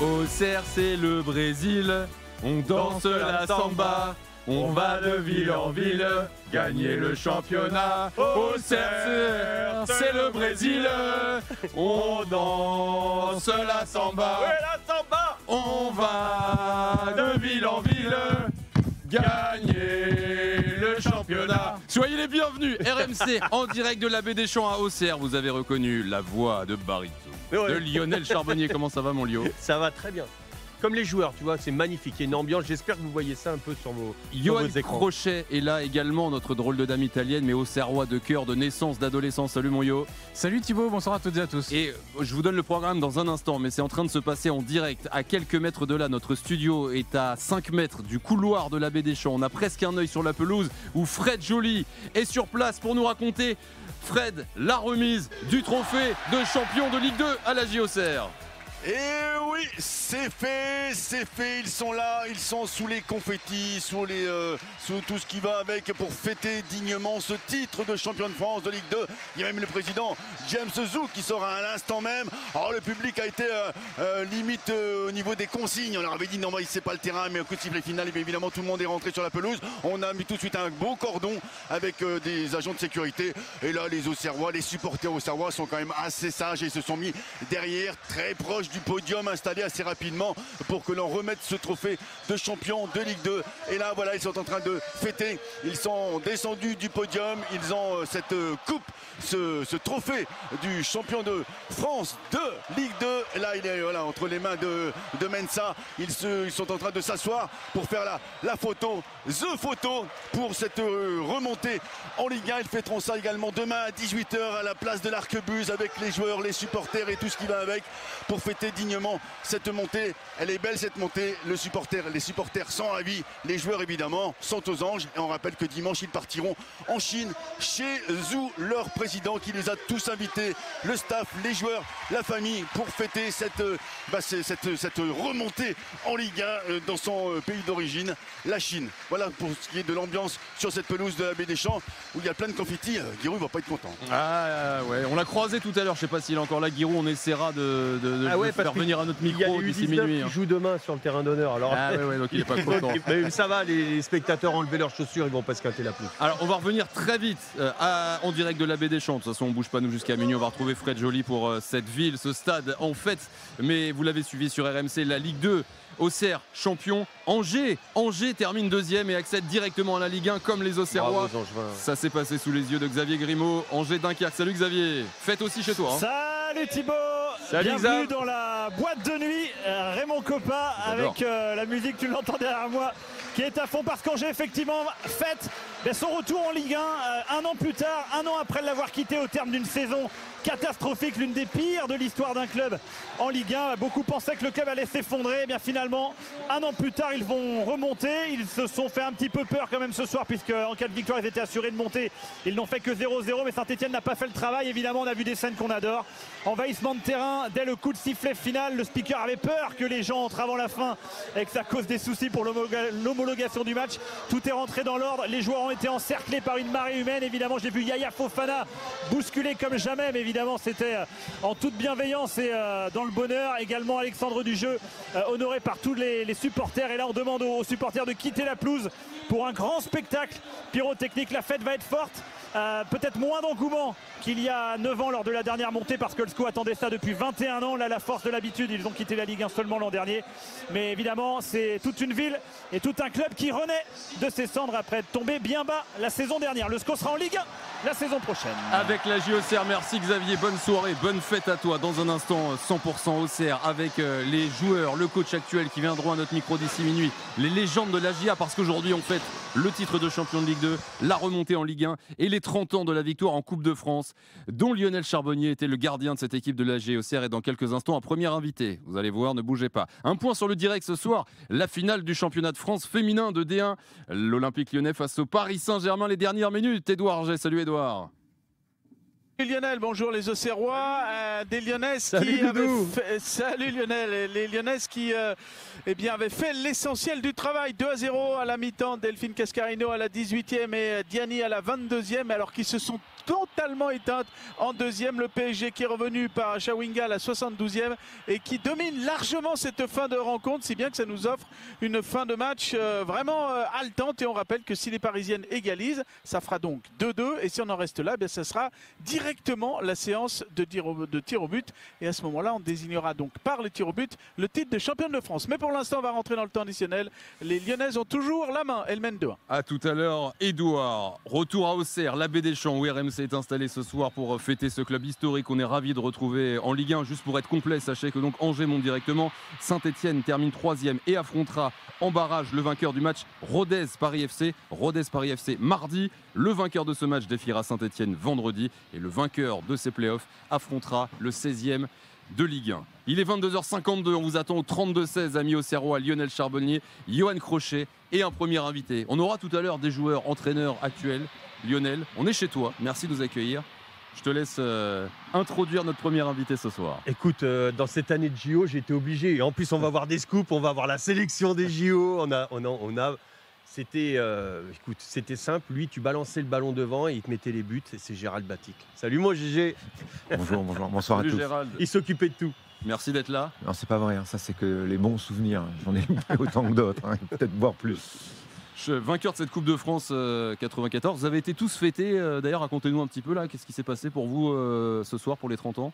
Auxerre, c'est le Brésil. On danse la samba. On va de ville en ville, gagner le championnat. Auxerre, c'est le Brésil. On danse la samba. Ouais, la samba. On va de ville en ville, gagner le championnat. Soyez les bienvenus, RMC en direct de la Baie des Champs à Auxerre. Vous avez reconnu la voix de Barito, de Lionel Charbonnier. Comment ça va, mon Lio? Ça va très bien. Comme les joueurs, tu vois, c'est magnifique. Il y a une ambiance. J'espère que vous voyez ça un peu sur vos écrans. Crochet est là également, notre drôle de dame italienne, mais auxerrois de cœur, de naissance, d'adolescence. Salut mon Yo. Salut Thibaut, bonsoir à toutes et à tous. Et je vous donne le programme dans un instant, mais c'est en train de se passer en direct à quelques mètres de là. Notre studio est à 5 mètres du couloir de la Baie des Champs. On a presque un œil sur la pelouse où Fred Joly est sur place pour nous raconter, Fred, la remise du trophée de champion de Ligue 2 à la Auxerre. Et oui, c'est fait, ils sont là, ils sont sous les confettis, sous tout ce qui va avec pour fêter dignement ce titre de champion de France de Ligue 2. Il y a même le président James Zouk qui sort à l'instant même. Alors le public a été limite au niveau des consignes. On leur avait dit non, c'est pas le terrain, mais au coup de sifflet final, et évidemment tout le monde est rentré sur la pelouse. On a mis tout de suite un beau cordon avec des agents de sécurité. Et là, les Auxerrois, les supporters auxerrois sont quand même assez sages et se sont mis derrière, très proches du podium, installé assez rapidement pour que l'on remette ce trophée de champion de Ligue 2. Et là, voilà, ils sont en train de fêter. Ils sont descendus du podium. Ils ont cette coupe, ce trophée du champion de France de Ligue 2. Et là, il est entre les mains de Mensa. Ils sont en train de s'asseoir pour faire la photo, the photo pour cette remontée en Ligue 1. Ils fêteront ça également demain à 18h à la place de l'Arquebuse avec les joueurs, les supporters et tout ce qui va avec pour fêter dignement cette montée. Elle est belle cette montée. Les supporters sont ravis. Les joueurs évidemment sont aux anges. Et on rappelle que dimanche ils partiront en Chine chez Zhou, leur président qui les a tous invités, le staff, les joueurs, la famille pour fêter cette remontée en Ligue 1 dans son pays d'origine, la Chine. Voilà pour ce qui est de l'ambiance sur cette pelouse de la Baie des Champs où il y a plein de confettis. Giroud va pas être content. Ah ouais, on l'a croisé tout à l'heure. Je sais pas s'il est encore là, Giroud. On essaiera de faire venir à notre micro d'ici minuit. Il joue demain sur le terrain d'honneur. Alors donc il est pas content. Mais ça va, les spectateurs ont enlevé leurs chaussures, ils vont pas se casser la peau. Alors on va revenir très vite en direct de la Baie des Champs. De toute façon on bouge pas nous jusqu'à minuit. On va retrouver Fred Joly pour cette ville, ce stade en fête. Mais vous l'avez suivi sur RMC, la Ligue 2. Auxerre, champion. Angers termine deuxième et accède directement à la Ligue 1 comme les Auxerrois. Ça s'est passé sous les yeux de Xavier Grimaud. Angers-Dunkerque. Salut Xavier. Fête aussi chez toi. Salut Thibaut. Salut bienvenue dans la boîte de nuit. Raymond Coppa avec la musique, tu l'entends derrière moi, qui est à fond parce qu'Angers effectivement fête son retour en Ligue 1 un an plus tard, un an après l'avoir quitté au terme d'une saison catastrophique, l'une des pires de l'histoire d'un club en Ligue 1. Beaucoup pensaient que le club allait s'effondrer. Eh bien finalement, un an plus tard, ils vont remonter. Ils se sont fait un petit peu peur quand même ce soir, puisque en cas de victoire, ils étaient assurés de monter. Ils n'ont fait que 0-0, mais Saint-Etienne n'a pas fait le travail. Évidemment, on a vu des scènes qu'on adore. Envahissement de terrain dès le coup de sifflet final. Le speaker avait peur que les gens entrent avant la fin et que ça cause des soucis pour l'homologation du match. Tout est rentré dans l'ordre. Les joueurs ont été encerclés par une marée humaine. Évidemment, j'ai vu Yaya Fofana bousculer comme jamais, mais évidemment, c'était en toute bienveillance et dans le bonheur. Également, Alexandre Dujeu, honoré par tous les supporters. Et là, on demande aux supporters de quitter la pelouse pour un grand spectacle pyrotechnique. La fête va être forte. Peut-être moins d'engouement qu'il y a 9 ans lors de la dernière montée, parce que le SCO attendait ça depuis 21 ans. Là, la force de l'habitude, ils ont quitté la Ligue 1 seulement l'an dernier. Mais évidemment, c'est toute une ville et tout un club qui renaît de ses cendres après être tombé bien bas la saison dernière. Le SCO sera en Ligue 1 la saison prochaine. Avec la Auxerre, merci Xavier, bonne soirée, bonne fête à toi. Dans un instant, 100% Auxerre avec les joueurs, le coach actuel qui viendront à notre micro d'ici minuit, les légendes de la GIA, parce qu'aujourd'hui on fête le titre de champion de Ligue 2, la remontée en Ligue 1 et les 30 ans de la victoire en Coupe de France, dont Lionel Charbonnier était le gardien de cette équipe de la Auxerre. Et dans quelques instants, un premier invité. Vous allez voir, ne bougez pas. Un point sur le direct ce soir, la finale du championnat de France féminin de D1. L'Olympique Lyonnais face au Paris Saint-Germain, les dernières minutes. Édouard G, salut Édouard. Lionel, bonjour les Auxerrois, des Lyonnaises Salut, qui avaient Doudou. fait... Salut Lionel, les Lyonnaises qui avaient fait l'essentiel du travail. 2-0 à la mi-temps, Delphine Cascarino à la 18e et Diani à la 22e, alors qu'ils se sont totalement éteintes en deuxième. Le PSG qui est revenu par Chawinga à la 72e et qui domine largement cette fin de rencontre, si bien que ça nous offre une fin de match vraiment haletante. Et on rappelle que si les Parisiennes égalisent, ça fera donc 2-2, et si on en reste là, ça sera directement la séance de tir au but, et à ce moment-là on désignera donc par le tir au but le titre de championne de France. Mais pour l'instant on va rentrer dans le temps additionnel. Les Lyonnaises ont toujours la main, elles mènent 2-1. À tout à l'heure, Édouard. Retour à Auxerre, l'abbé des Champs, où RMC est installé ce soir pour fêter ce club historique. On est ravis de retrouver en Ligue 1. Juste pour être complet, sachez que donc Angers monte directement. Saint-Etienne termine 3e et affrontera en barrage le vainqueur du match Rodez-Paris FC. Rodez-Paris FC mardi. Le vainqueur de ce match défiera Saint-Etienne vendredi. Et le vainqueur de ces playoffs affrontera le 16e de Ligue 1. Il est 22h52, on vous attend au 32-16, amis Auxerrois, Lionel Charbonnier, Johan Crochet et un premier invité. On aura tout à l'heure des joueurs, entraîneurs actuels. Lionel, on est chez toi, merci de nous accueillir. Je te laisse introduire notre premier invité ce soir. Écoute, dans cette année de JO, j'ai été obligé. Et en plus, on va avoir des scoops, on va avoir la sélection des JO. C'était simple. Lui, tu balançais le ballon devant et il te mettait les buts. Et c'est Gérald Batic. Salut, moi, GG. Bonjour, bonsoir Salut à tous. Gérald, Il s'occupait de tout. merci d'être là. Non, c'est pas vrai, hein. Ça c'est que les bons souvenirs. J'en ai autant que d'autres, hein. Peut-être voir plus. Vainqueur de cette Coupe de France 94, vous avez été tous fêtés, d'ailleurs racontez-nous un petit peu là, qu'est-ce qui s'est passé pour vous ce soir pour les 30 ans?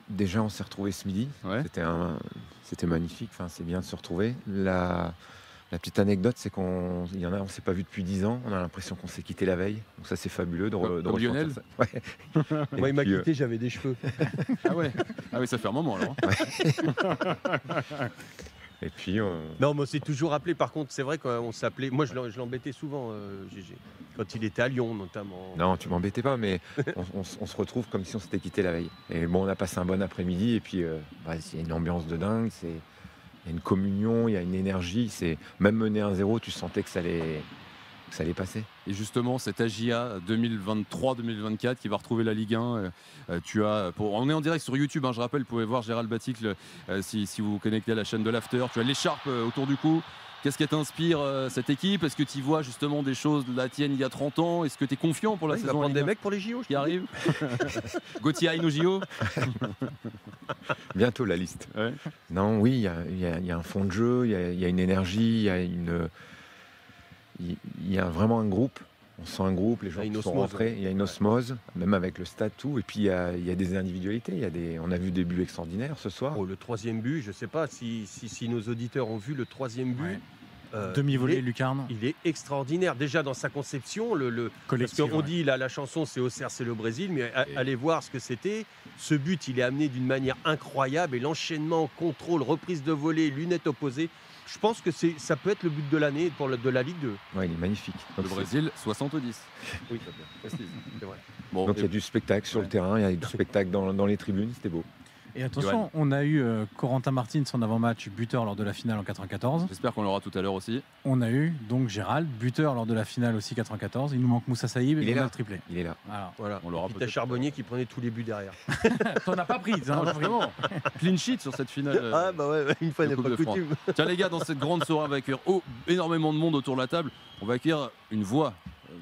Déjà, on s'est retrouvés ce midi. Ouais. C'était magnifique. Enfin, c'est bien de se retrouver. La petite anecdote, c'est on s'est pas vu depuis 10 ans. On a l'impression qu'on s'est quitté la veille. Donc ça, c'est fabuleux de Comme Lionel. ça. Ouais. Moi, il m'a puis, quitté, j'avais des cheveux. Ah ouais, ah oui, ça fait un moment alors. Et puis, Non, mais on s'est toujours appelé. Par contre, c'est vrai qu'on s'appelait. Moi, je l'embêtais souvent, GG. Quand il était à Lyon, notamment. non, tu m'embêtais pas, mais on se retrouve comme si on s'était quitté la veille. Et bon, on a passé un bon après-midi. Et puis, il y a une ambiance de dingue. Il y a une communion, il y a une énergie. Même mené 1-0, tu sentais que ça allait passer. Et justement, cet AJA 2023-2024 qui va retrouver la Ligue 1, on est en direct sur YouTube, hein, je rappelle, vous pouvez voir Gérald Batic si vous vous connectez à la chaîne de l'After. Tu as l'écharpe autour du cou. Qu'est-ce qui t'inspire cette équipe? Est-ce que tu vois justement des choses de la tienne il y a 30 ans? Est-ce que tu es confiant pour la Il va saison prendre Ligue des 1 mecs pour les JO, qui arrivent? Gauthier Hain au JO? Bientôt la liste. Ouais. Non, oui, il y a un fond de jeu, il y a une énergie, il y a vraiment un groupe. On sent un groupe, les gens Il y a une qui sont osmose, rentrés. Il y a une osmose, même avec le stade, tout. Et puis il y a des individualités. On a vu des buts extraordinaires ce soir. Oh, le troisième but, je ne sais pas si nos auditeurs ont vu le troisième but. Ouais. Euh, Demi-volée, il est- lucarne. Il est extraordinaire. Déjà dans sa conception, parce Collective, qu'on ouais. dit la chanson c'est Auxerre, c'est le Brésil, mais allez voir ce que c'était. Ce but, il est amené d'une manière incroyable et l'enchaînement, contrôle, reprise de volée, lunettes opposées. Je pense que ça peut être le but de l'année de la Ligue 2. Ouais, il est magnifique. Le Donc, Brésil, 70. Oui, c'est vrai. Bon, Donc il y a du spectacle sur le terrain, il y a du spectacle dans les tribunes, c'était beau. Et attention, on a eu Corentin Martins en avant-match, buteur lors de la finale en 94. j'espère qu'on l'aura tout à l'heure aussi. On a eu donc Gérald, buteur lors de la finale aussi 94. Il nous manque Moussa Saïb Il et est on a là. le triplé. Il est là. Voilà. Voilà. On l'aura Puis t'as peut-être. Charbonnier qui prenait tous les buts derrière. T'en as pas pris, hein, Vraiment, clean sheet sur cette finale. Bah ouais, une fois de n'est Coupe pas de France. coutume. Tiens les gars, dans cette grande soirée, on va accueillir énormément de monde autour de la table. On va accueillir une voix.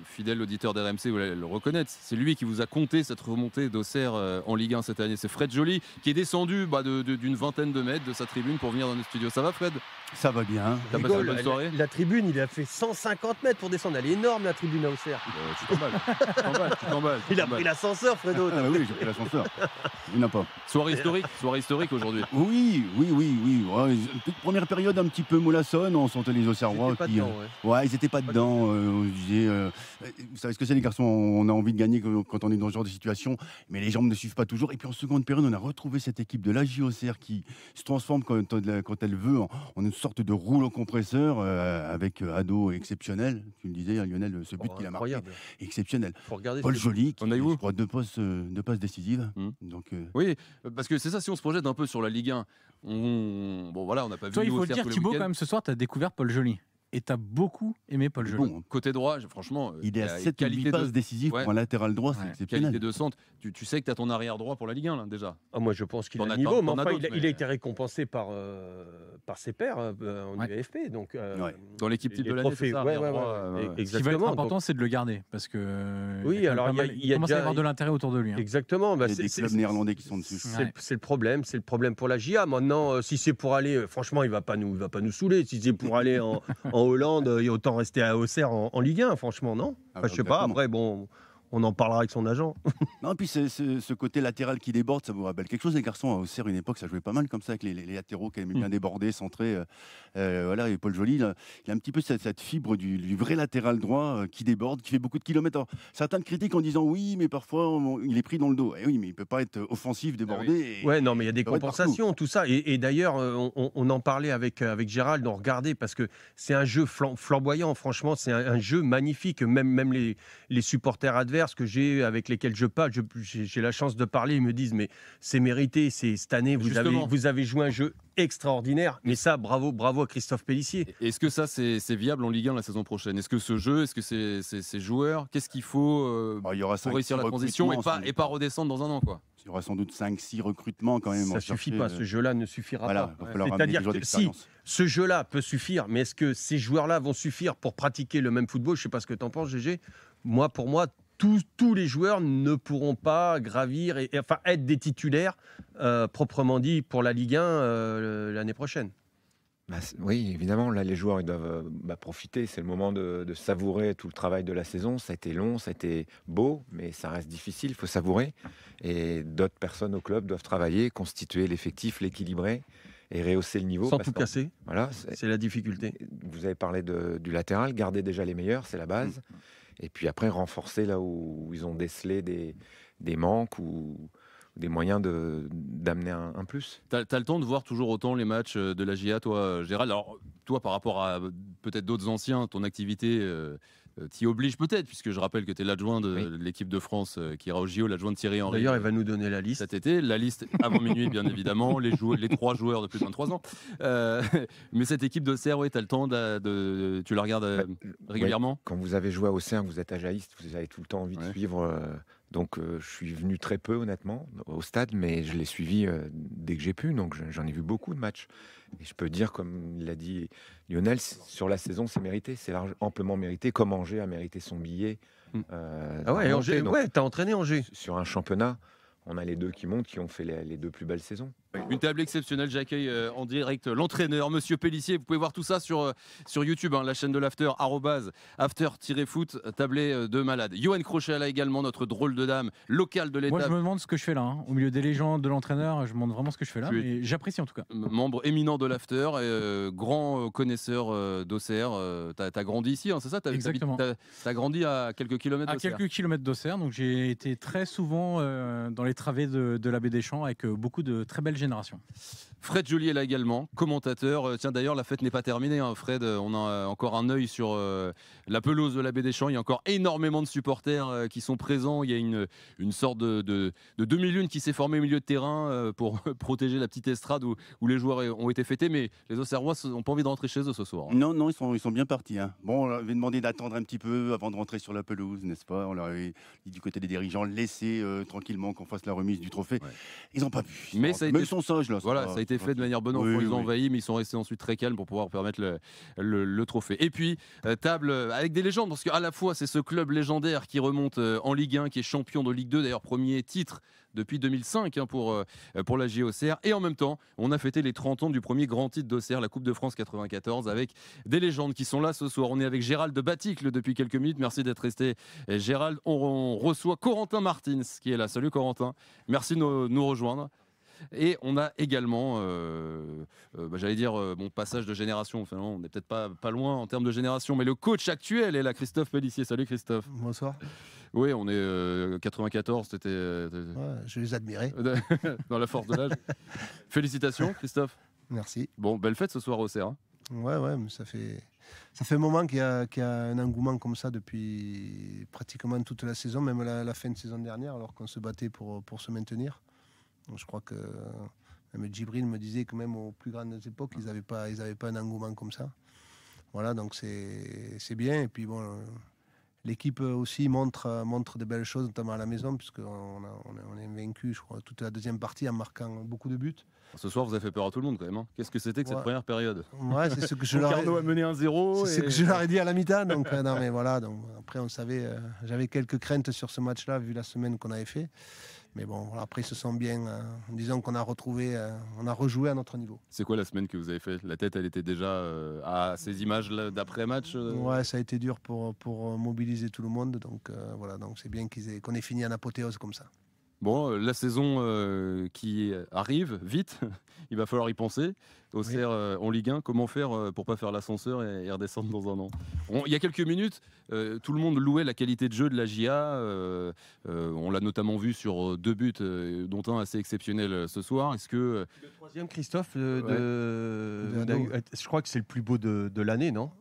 Fidèle auditeur d'RMC, vous allez le reconnaître. C'est lui qui vous a compté cette remontée d'Auxerre en Ligue 1 cette année. C'est Fred Joly qui est descendu d'une vingtaine de mètres de sa tribune pour venir dans nos studios. Ça va Fred? Ça va bien. T'as passé une bonne La soirée? tribune, il a fait 150 mètres pour descendre. Elle est énorme, la tribune à Auxerre. Tu t'emballes. Il a pris l'ascenseur, Fredo. Ah oui, j'ai pris l'ascenseur. Il n'a pas. Soirée historique aujourd'hui. Oui. Ouais, première période un petit peu mollassonne. On sentait les Auxerrois Pas qui. dedans, ouais. Ouais, ils n'étaient pas dedans. On se disait, vous savez ce que c'est les garçons, on a envie de gagner quand on est dans ce genre de situation, mais les jambes ne suivent pas toujours. Et puis en seconde période, on a retrouvé cette équipe de l'AJ Auxerre qui se transforme quand elle veut en une sorte de rouleau compresseur avec ado exceptionnel. Tu le disais, hein, Lionel, ce but qu'il a marqué, Incroyable. exceptionnel. Faut regarder. Paul Joly, qui On a eu où je crois deux passes décisives. Donc, Oui, parce que c'est ça, si on se projette un peu sur la Ligue 1, on n'a pas vu Toi, il nous faut le Auxerre dire, tous les Thibaut, week-ends. quand même, ce soir, tu as découvert Paul Joly. et tu as beaucoup aimé Paul Joly. Bon, Côté droit, franchement, il est à a 7 ou 8 passes décisives Ouais. pour un latéral droit, c'est Ouais. exceptionnel. qualité de centre. Tu sais que tu as ton arrière droit pour la Ligue 1 là, déjà. Ah, moi, je pense qu'il T'en a as- le niveau, mais t'en as enfin, d'autres, il mais- a été récompensé par ses pairs en Ouais. UEFP. Donc, Ouais. Dans l'équipe type les de l'année, trophées, c'est ça, ouais, arrière ouais, droit, ouais. ouais. Ce qui va être Exactement. important, donc- c'est de le garder parce que Oui, il y a alors, quand même il y a commence à y déjà- avoir de l'intérêt autour de lui. hein. Exactement. bah, Il y a des clubs néerlandais qui sont dessus. Ouais. C'est le problème, pour la GIA. Maintenant, si c'est pour aller, franchement, il va pas nous saouler. Si c'est pour aller en Hollande, il y a autant rester à Auxerre en Ligue 1, franchement, non. Ah, Enfin, je sais pas. exactement. Après, bon, on en parlera avec son agent. Non, puis ce côté latéral qui déborde, ça vous rappelle quelque chose, les garçons. À Auxerre, une époque, ça jouait pas mal comme ça, avec les latéraux qui aimaient bien déborder, centrer. Voilà, et Paul Joly, il a un petit peu cette fibre du vrai latéral droit qui déborde, qui fait beaucoup de kilomètres. Alors, certains le critiquent en disant oui, mais parfois, il est pris dans le dos. Et oui, mais il peut pas être offensif, débordé. Ouais, non, mais il y a des ça va être compensations, tout ça. Et d'ailleurs, on en parlait avec Gérald, on regardait, parce que c'est un jeu flamboyant, franchement, c'est un jeu magnifique. Même les supporters adverses avec lesquels je parle, j'ai la chance de parler, ils me disent, mais c'est mérité, cette année, Justement. vous avez joué un jeu extraordinaire. Mais ça, bravo à Christophe Pélissier. Est-ce que ça, c'est viable en Ligue 1 la saison prochaine? Est-ce que ce jeu, est-ce que ces joueurs, qu'est-ce qu'il faut Il y aura pour réussir la transition et recrutements, pas redescendre dans un an, quoi? Il y aura sans doute 5-6 recrutements quand même. Ça en suffit chercher, pas, ce jeu-là ne suffira Voilà, pas. il va falloir ramener des C'est-à-dire joueurs que si d'expérience. ce jeu-là peut suffire, mais est-ce que ces joueurs-là vont suffire pour pratiquer le même football? Je ne sais pas ce que tu en penses, GG. Pour moi, tous les joueurs ne pourront pas gravir et enfin être des titulaires proprement dit pour la Ligue 1 l'année prochaine. Oui, évidemment, là les joueurs ils doivent profiter, c'est le moment de savourer tout le travail de la saison, ça a été long, ça a été beau, mais ça reste difficile, il faut savourer, et d'autres personnes au club doivent travailler, constituer l'effectif, l'équilibrer, et rehausser le niveau. Sans parce tout casser, Voilà, c'est la difficulté. vous avez parlé du latéral, garder déjà les meilleurs, c'est la base, et puis après renforcer là où ils ont décelé des manques ou des moyens d'amener un plus. T'as le temps de voir toujours autant les matchs de la GIA, toi, Gérald. Alors, toi, par rapport à peut-être d'autres anciens, ton activité t'y oblige peut-être, puisque je rappelle que tu es l'adjoint de l'équipe de France qui ira au JO, l'adjoint de Thierry Henry. D'ailleurs, il va nous donner la liste. Cet été, la liste avant minuit, bien évidemment, les 3 joueurs de plus de 23 ans. Mais cette équipe d'Auxerre, oui, tu as le temps tu la regardes régulièrement? Quand vous avez joué à Auxerre, vous êtes ajaïste, vous avez tout le temps envie de suivre. Donc je suis venu très peu honnêtement au stade, mais je l'ai suivi dès que j'ai pu, donc j'en ai vu beaucoup de matchs. Et je peux dire, comme l'a dit Lionel, sur la saison c'est mérité, c'est amplement mérité, comme Angers a mérité son billet. Ah ouais, Angers, t'as entraîné Angers. Sur un championnat, on a les deux qui montent, qui ont fait les 2 plus belles saisons. Une table exceptionnelle, j'accueille en direct l'entraîneur, Monsieur Pélissier. Vous pouvez voir tout ça sur YouTube, la chaîne de l'After, @after-foot, tablé de malade. Johan Crochet là également, notre drôle de dame, local de l'étape. Moi, je me demande ce que je fais là. Au milieu des légendes de l'entraîneur, je me demande vraiment ce que je fais là. Mais j'apprécie en tout cas. Membre éminent de l'After, grand connaisseur d'Auxerre. T'as grandi ici, hein, c'est ça? Exactement. T'as grandi à quelques kilomètres À d'Auxerre. quelques kilomètres d'Auxerre, donc j'ai été très souvent dans les travées de la baie des Champs avec beaucoup de très belles générations. Fred Joly est là également, commentateur. Tiens, d'ailleurs, la fête n'est pas terminée, hein, Fred. On a encore un œil sur la pelouse de la baie des Champs. Il y a encore énormément de supporters qui sont présents. Il y a une sorte de demi-lune qui s'est formée au milieu de terrain pour protéger la petite estrade où les joueurs ont été fêtés. Mais les Auxerrois n'ont pas envie de rentrer chez eux ce soir. Non, ils sont bien partis. Hein. Bon, on leur avait demandé d'attendre un petit peu avant de rentrer sur la pelouse, n'est-ce pas? On leur avait dit du côté des dirigeants, laissez tranquillement qu'on fasse la remise du trophée. Ouais. Ils n'ont pas pu. Mais ça a été... ils sont sages là. Voilà, ça a été fait de manière bonne enfant. Ils ont envahi, mais ils sont restés ensuite très calmes pour pouvoir permettre le trophée. Et puis, table avec des légendes, parce qu'à la fois, c'est ce club légendaire qui remonte en Ligue 1, qui est champion de Ligue 2, d'ailleurs, premier titre depuis 2005 hein, pour la GIA Auxerre. Et en même temps, on a fêté les 30 ans du premier grand titre d'Auxerre, la Coupe de France 94, avec des légendes qui sont là ce soir. On est avec Gérald de Baticle depuis quelques minutes. Merci d'être resté, Gérald. On reçoit Corentin Martins qui est là. Salut Corentin. Merci de nous rejoindre. Et on a également, j'allais dire, bon passage de génération. Enfin, on n'est peut-être pas loin en termes de génération, mais le coach actuel est là, Christophe Pélissier. Salut Christophe. Bonsoir. Oui, on est 94, c'était... Ouais, je les admirais. Dans la force de l'âge. Félicitations Christophe. Merci. Bon, belle fête ce soir au Auxerre. Hein. Ouais, mais ça fait un moment qu'il y a un engouement comme ça depuis pratiquement toute la saison, même la fin de saison dernière, alors qu'on se battait pour se maintenir. Donc, je crois que même Djibril me disait que même aux plus grandes époques, ils n'avaient pas un engouement comme ça. Voilà, donc c'est bien. Et puis bon, l'équipe aussi montre de belles choses, notamment à la maison, puisqu'on est vaincu, je crois, toute la deuxième partie en marquant beaucoup de buts. Ce soir, vous avez fait peur à tout le monde quand même. Hein. Qu'est-ce que c'était que cette première période? Ouais, c'est ce que je leur ai... Carnot a mené 1-0. C'est ce que je leur ai dit à la mi-temps. Donc, non, mais voilà. Donc, après, on savait, j'avais quelques craintes sur ce match-là, vu la semaine qu'on avait fait. Mais bon, voilà, après, ils se sont bien. Disons qu'on a retrouvé, on a rejoué à notre niveau. C'est quoi la semaine que vous avez fait? La tête, elle était déjà à ces images d'après-match Ouais, ça a été dur pour mobiliser tout le monde. Donc, voilà, donc c'est bien qu'on ait fini en apothéose comme ça. Bon, la saison qui arrive vite, il va falloir y penser. Auxerre en Ligue 1, comment faire pour pas faire l'ascenseur et redescendre dans un an? Il y a quelques minutes, tout le monde louait la qualité de jeu de la GIA. On l'a notamment vu sur 2 buts, dont un assez exceptionnel ce soir. Est-ce que le troisième, Christophe, je crois que c'est le plus beau de l'année, non?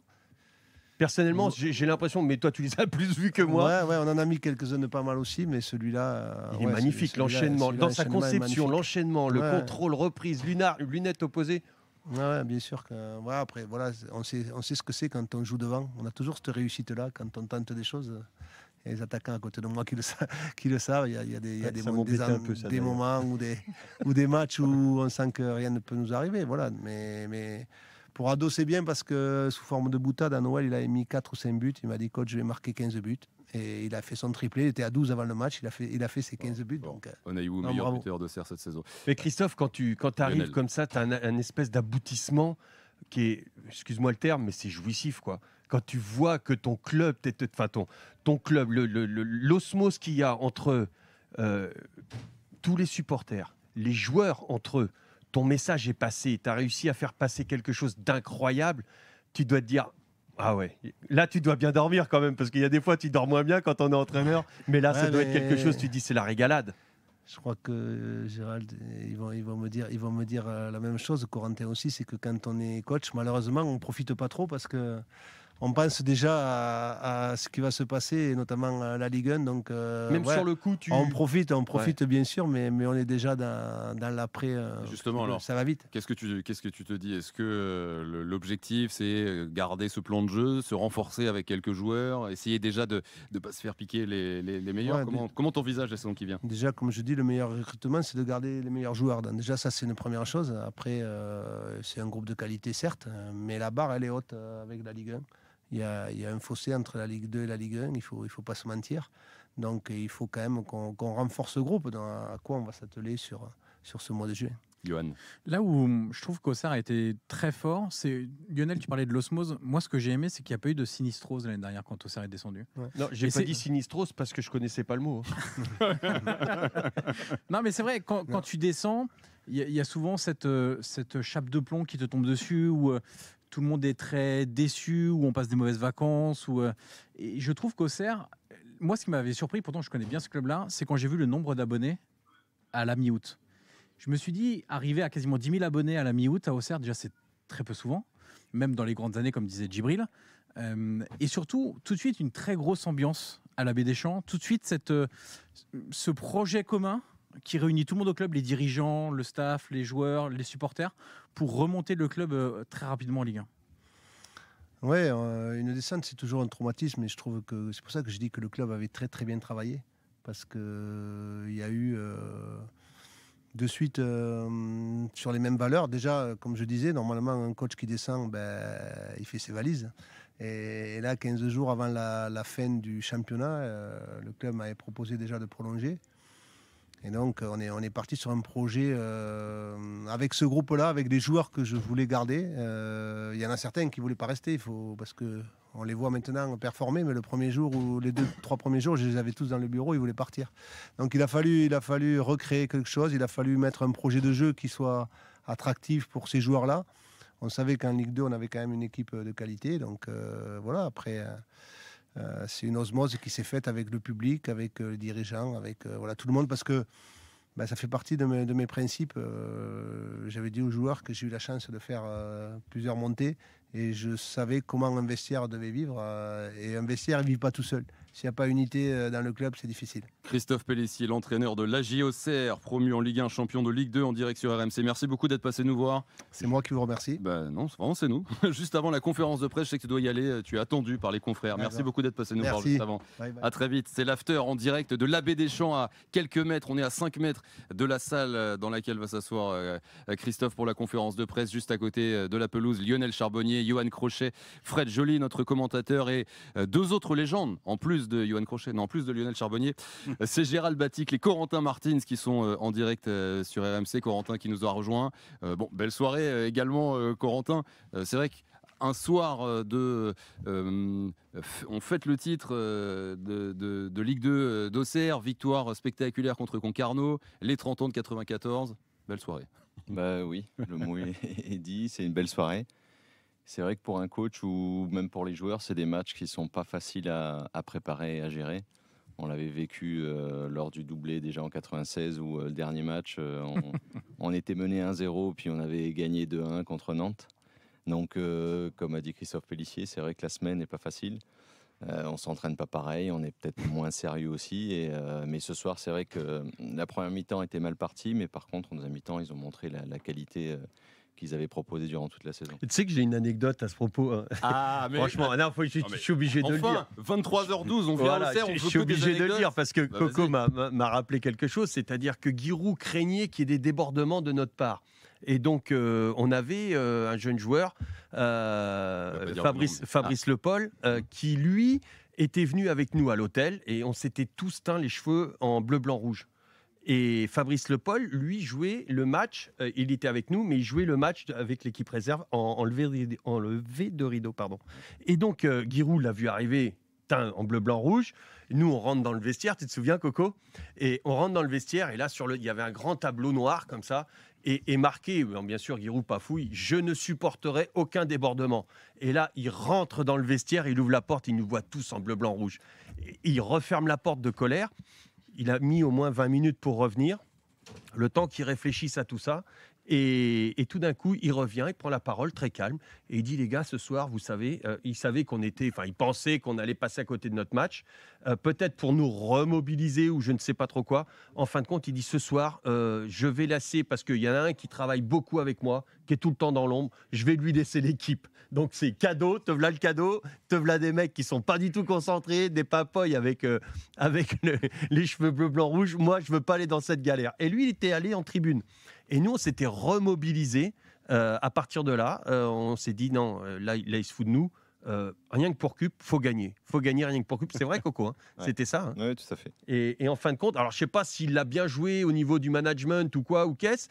Personnellement, j'ai l'impression, mais toi tu les as plus vus que moi. Ouais, on en a mis quelques-uns de pas mal aussi, mais celui-là. Il est magnifique, l'enchaînement, dans sa conception, l'enchaînement, le contrôle, reprise, lunettes opposées. Ouais, bien sûr que. Ouais, après, voilà, on sait ce que c'est quand on joue devant. On a toujours cette réussite-là quand on tente des choses. Il y a les attaquants à côté de moi qui le savent. Il y a des moments ou des matchs où on sent que rien ne peut nous arriver. Voilà, mais pour Ado, c'est bien parce que sous forme de boutade, à Noël, il avait mis 4 ou 5 buts. Il m'a dit, coach, je vais marquer 15 buts. Et il a fait son triplé. Il était à 12 avant le match. Il a fait ses 15 buts. Donc, Onaïou, meilleur buteur d'Auxerre cette saison. Mais Christophe, quand tu arrives comme ça, tu as un espèce d'aboutissement qui est, excuse-moi le terme, mais c'est jouissif, quoi. Quand tu vois que ton club, ton club, l'osmose qu'il y a entre tous les supporters, les joueurs entre eux, ton message est passé, tu as réussi à faire passer quelque chose d'incroyable, tu dois te dire, ah ouais, là tu dois bien dormir quand même, parce qu'il y a des fois tu dors moins bien quand on est entraîneur, mais là ça doit être quelque chose, tu te dis c'est la régalade. Je crois que Gérald, ils vont me dire la même chose, Corentin aussi, c'est que quand on est coach, malheureusement on ne profite pas trop parce que on pense déjà à ce qui va se passer, et notamment à la Ligue 1. Donc, même sur le coup, on profite bien sûr, mais on est déjà dans l'après. Justement, alors, ça va vite. Qu'est-ce que tu te dis? Est-ce que l'objectif, c'est garder ce plan de jeu, se renforcer avec quelques joueurs, essayer déjà de ne pas se faire piquer les meilleurs? Comment t'envisages la saison qui vient? Déjà, comme je dis, le meilleur recrutement, c'est de garder les meilleurs joueurs. Donc, déjà, ça, c'est une première chose. Après, c'est un groupe de qualité, certes, mais la barre, elle est haute avec la Ligue 1. Il y a un fossé entre la Ligue 2 et la Ligue 1, il faut pas se mentir. Donc il faut quand même qu'on renforce ce groupe. À quoi on va s'atteler sur ce mois de juin. Johan. Là où je trouve qu'Auxerre a été très fort, c'est Lionel, tu parlais de l'osmose. Moi, ce que j'ai aimé, c'est qu'il n'y a pas eu de sinistrose l'année dernière quand Auxerre est descendu. Ouais. Non, j'ai pas dit sinistrose parce que je connaissais pas le mot. Non, mais c'est vrai, quand tu descends, il y a souvent cette chape de plomb qui te tombe dessus, où tout le monde est très déçu, où on passe des mauvaises vacances. Et je trouve qu'Auxerre, moi, ce qui m'avait surpris, pourtant je connais bien ce club-là, c'est quand j'ai vu le nombre d'abonnés à la mi-août. Je me suis dit, arriver à quasiment 10 000 abonnés à la mi-août à Auxerre, déjà c'est très peu souvent, même dans les grandes années, comme disait Djibril. Et surtout, tout de suite, une très grosse ambiance à la Baie des Champs. Tout de suite, ce projet commun qui réunit tout le monde au club, les dirigeants, le staff, les joueurs, les supporters, pour remonter le club très rapidement en Ligue 1. Ouais, une descente, c'est toujours un traumatisme, et je trouve que c'est pour ça que je dis que le club avait très très bien travaillé, parce que il y a eu de suite sur les mêmes valeurs. Déjà, comme je disais, normalement un coach qui descend, il fait ses valises. Et là, 15 jours avant la fin du championnat, le club m'avait proposé déjà de prolonger. Et donc, on est parti sur un projet avec ce groupe-là, avec des joueurs que je voulais garder. Il y en a certains qui ne voulaient pas rester, parce qu'on les voit maintenant performer, mais le premier jour ou les 2-3 premiers jours, je les avais tous dans le bureau, ils voulaient partir. Donc, il a fallu recréer quelque chose, il a fallu mettre un projet de jeu qui soit attractif pour ces joueurs-là. On savait qu'en Ligue 2, on avait quand même une équipe de qualité. Donc, voilà, après... c'est une osmose qui s'est faite avec le public, avec les dirigeants, avec tout le monde, parce que ça fait partie de mes principes. J'avais dit aux joueurs que j'ai eu la chance de faire plusieurs montées, Et je savais comment un vestiaire devait vivre. Et un vestiaire, il ne vit pas tout seul. S'il n'y a pas unité dans le club, c'est difficile. Christophe Pellissier, l'entraîneur de l'AJ Auxerre, promu en Ligue 1, champion de Ligue 2 en direct sur RMC. Merci beaucoup d'être passé nous voir. C'est moi qui vous remercie. Non, vraiment c'est nous. Juste avant la conférence de presse, je sais que tu dois y aller. Tu es attendu par les confrères. Merci beaucoup d'être passé nous voir juste avant. Bye bye. À très vite. C'est l'after en direct de l'Abbé des Champs à quelques mètres. On est à 5 mètres de la salle dans laquelle va s'asseoir Christophe pour la conférence de presse. Juste à côté de la pelouse, Lionel Charbonnier, Johan Crochet, Fred Joly, notre commentateur, et deux autres légendes en plus de Johan Crochet. En plus de Lionel Charbonnier, c'est Gérald Batic, les Corentin Martins qui sont en direct sur RMC. Corentin qui nous a rejoint. Belle soirée également, Corentin. C'est vrai qu'un soir on fête le titre de Ligue 2 d'Auxerre, victoire spectaculaire contre Concarneau, les 30 ans de 94. Belle soirée. Oui, le mot est dit, c'est une belle soirée. C'est vrai que pour un coach ou même pour les joueurs, c'est des matchs qui ne sont pas faciles à préparer et à gérer. On l'avait vécu lors du doublé déjà en 96 où le dernier match, on était mené 1-0 puis on avait gagné 2-1 contre Nantes. Donc comme a dit Christophe Pellissier, c'est vrai que la semaine n'est pas facile. On ne s'entraîne pas pareil, on est peut-être moins sérieux aussi. Mais ce soir, c'est vrai que la première mi-temps était mal partie, mais par contre, en deuxième mi-temps, ils ont montré la qualité qu'ils avaient proposé durant toute la saison. Tu sais que j'ai une anecdote à ce propos. Hein. Ah, mais franchement, je suis obligé de le dire. 23h12, on vient à Auxerre, je suis obligé de le dire parce que Coco m'a rappelé quelque chose, c'est-à-dire que Giroud craignait qu'il y ait des débordements de notre part. Et donc, on avait un jeune joueur, Fabrice Le Paul, qui, lui, était venu avec nous à l'hôtel et on s'était tous teint les cheveux en bleu, blanc, rouge. Et Fabrice Le Paul, lui, jouait le match, il était avec nous, mais il jouait le match avec l'équipe réserve en levé de rideau. Et donc, Giroud l'a vu arriver teint en bleu, blanc, rouge. Nous, on rentre dans le vestiaire, tu te souviens, Coco ? Et on rentre dans le vestiaire, et là, il y avait un grand tableau noir, comme ça, et marqué, bien sûr, Giroud Pafouille, je ne supporterai aucun débordement. Et là, il rentre dans le vestiaire, il ouvre la porte, il nous voit tous en bleu, blanc, rouge. Et il referme la porte de colère. Il a mis au moins 20 minutes pour revenir, le temps qu'il réfléchisse à tout ça. Et tout d'un coup, il revient, il prend la parole très calme et il dit, les gars, ce soir, vous savez, il savait il pensait qu'on allait passer à côté de notre match, peut-être pour nous remobiliser ou je ne sais pas trop quoi. En fin de compte, il dit, ce soir, je vais laisser, parce qu'il y en a un qui travaille beaucoup avec moi, qui est tout le temps dans l'ombre, je vais lui laisser l'équipe. Donc c'est cadeau, te voilà le cadeau, te voilà des mecs qui sont pas du tout concentrés, des papoys avec les cheveux bleu, blanc, rouge. Moi, je veux pas aller dans cette galère. Et lui, il était allé en tribune. Et nous, on s'était remobilisés. À partir de là, on s'est dit, non, là, il se fout de nous. Rien que pour Cup, faut gagner. Faut gagner rien que pour Cup. C'est vrai, Coco, hein. Ouais. C'était ça. Hein. Oui, tout à fait. Et en fin de compte, alors je sais pas s'il l'a bien joué au niveau du management ou quoi, ou qu'est-ce.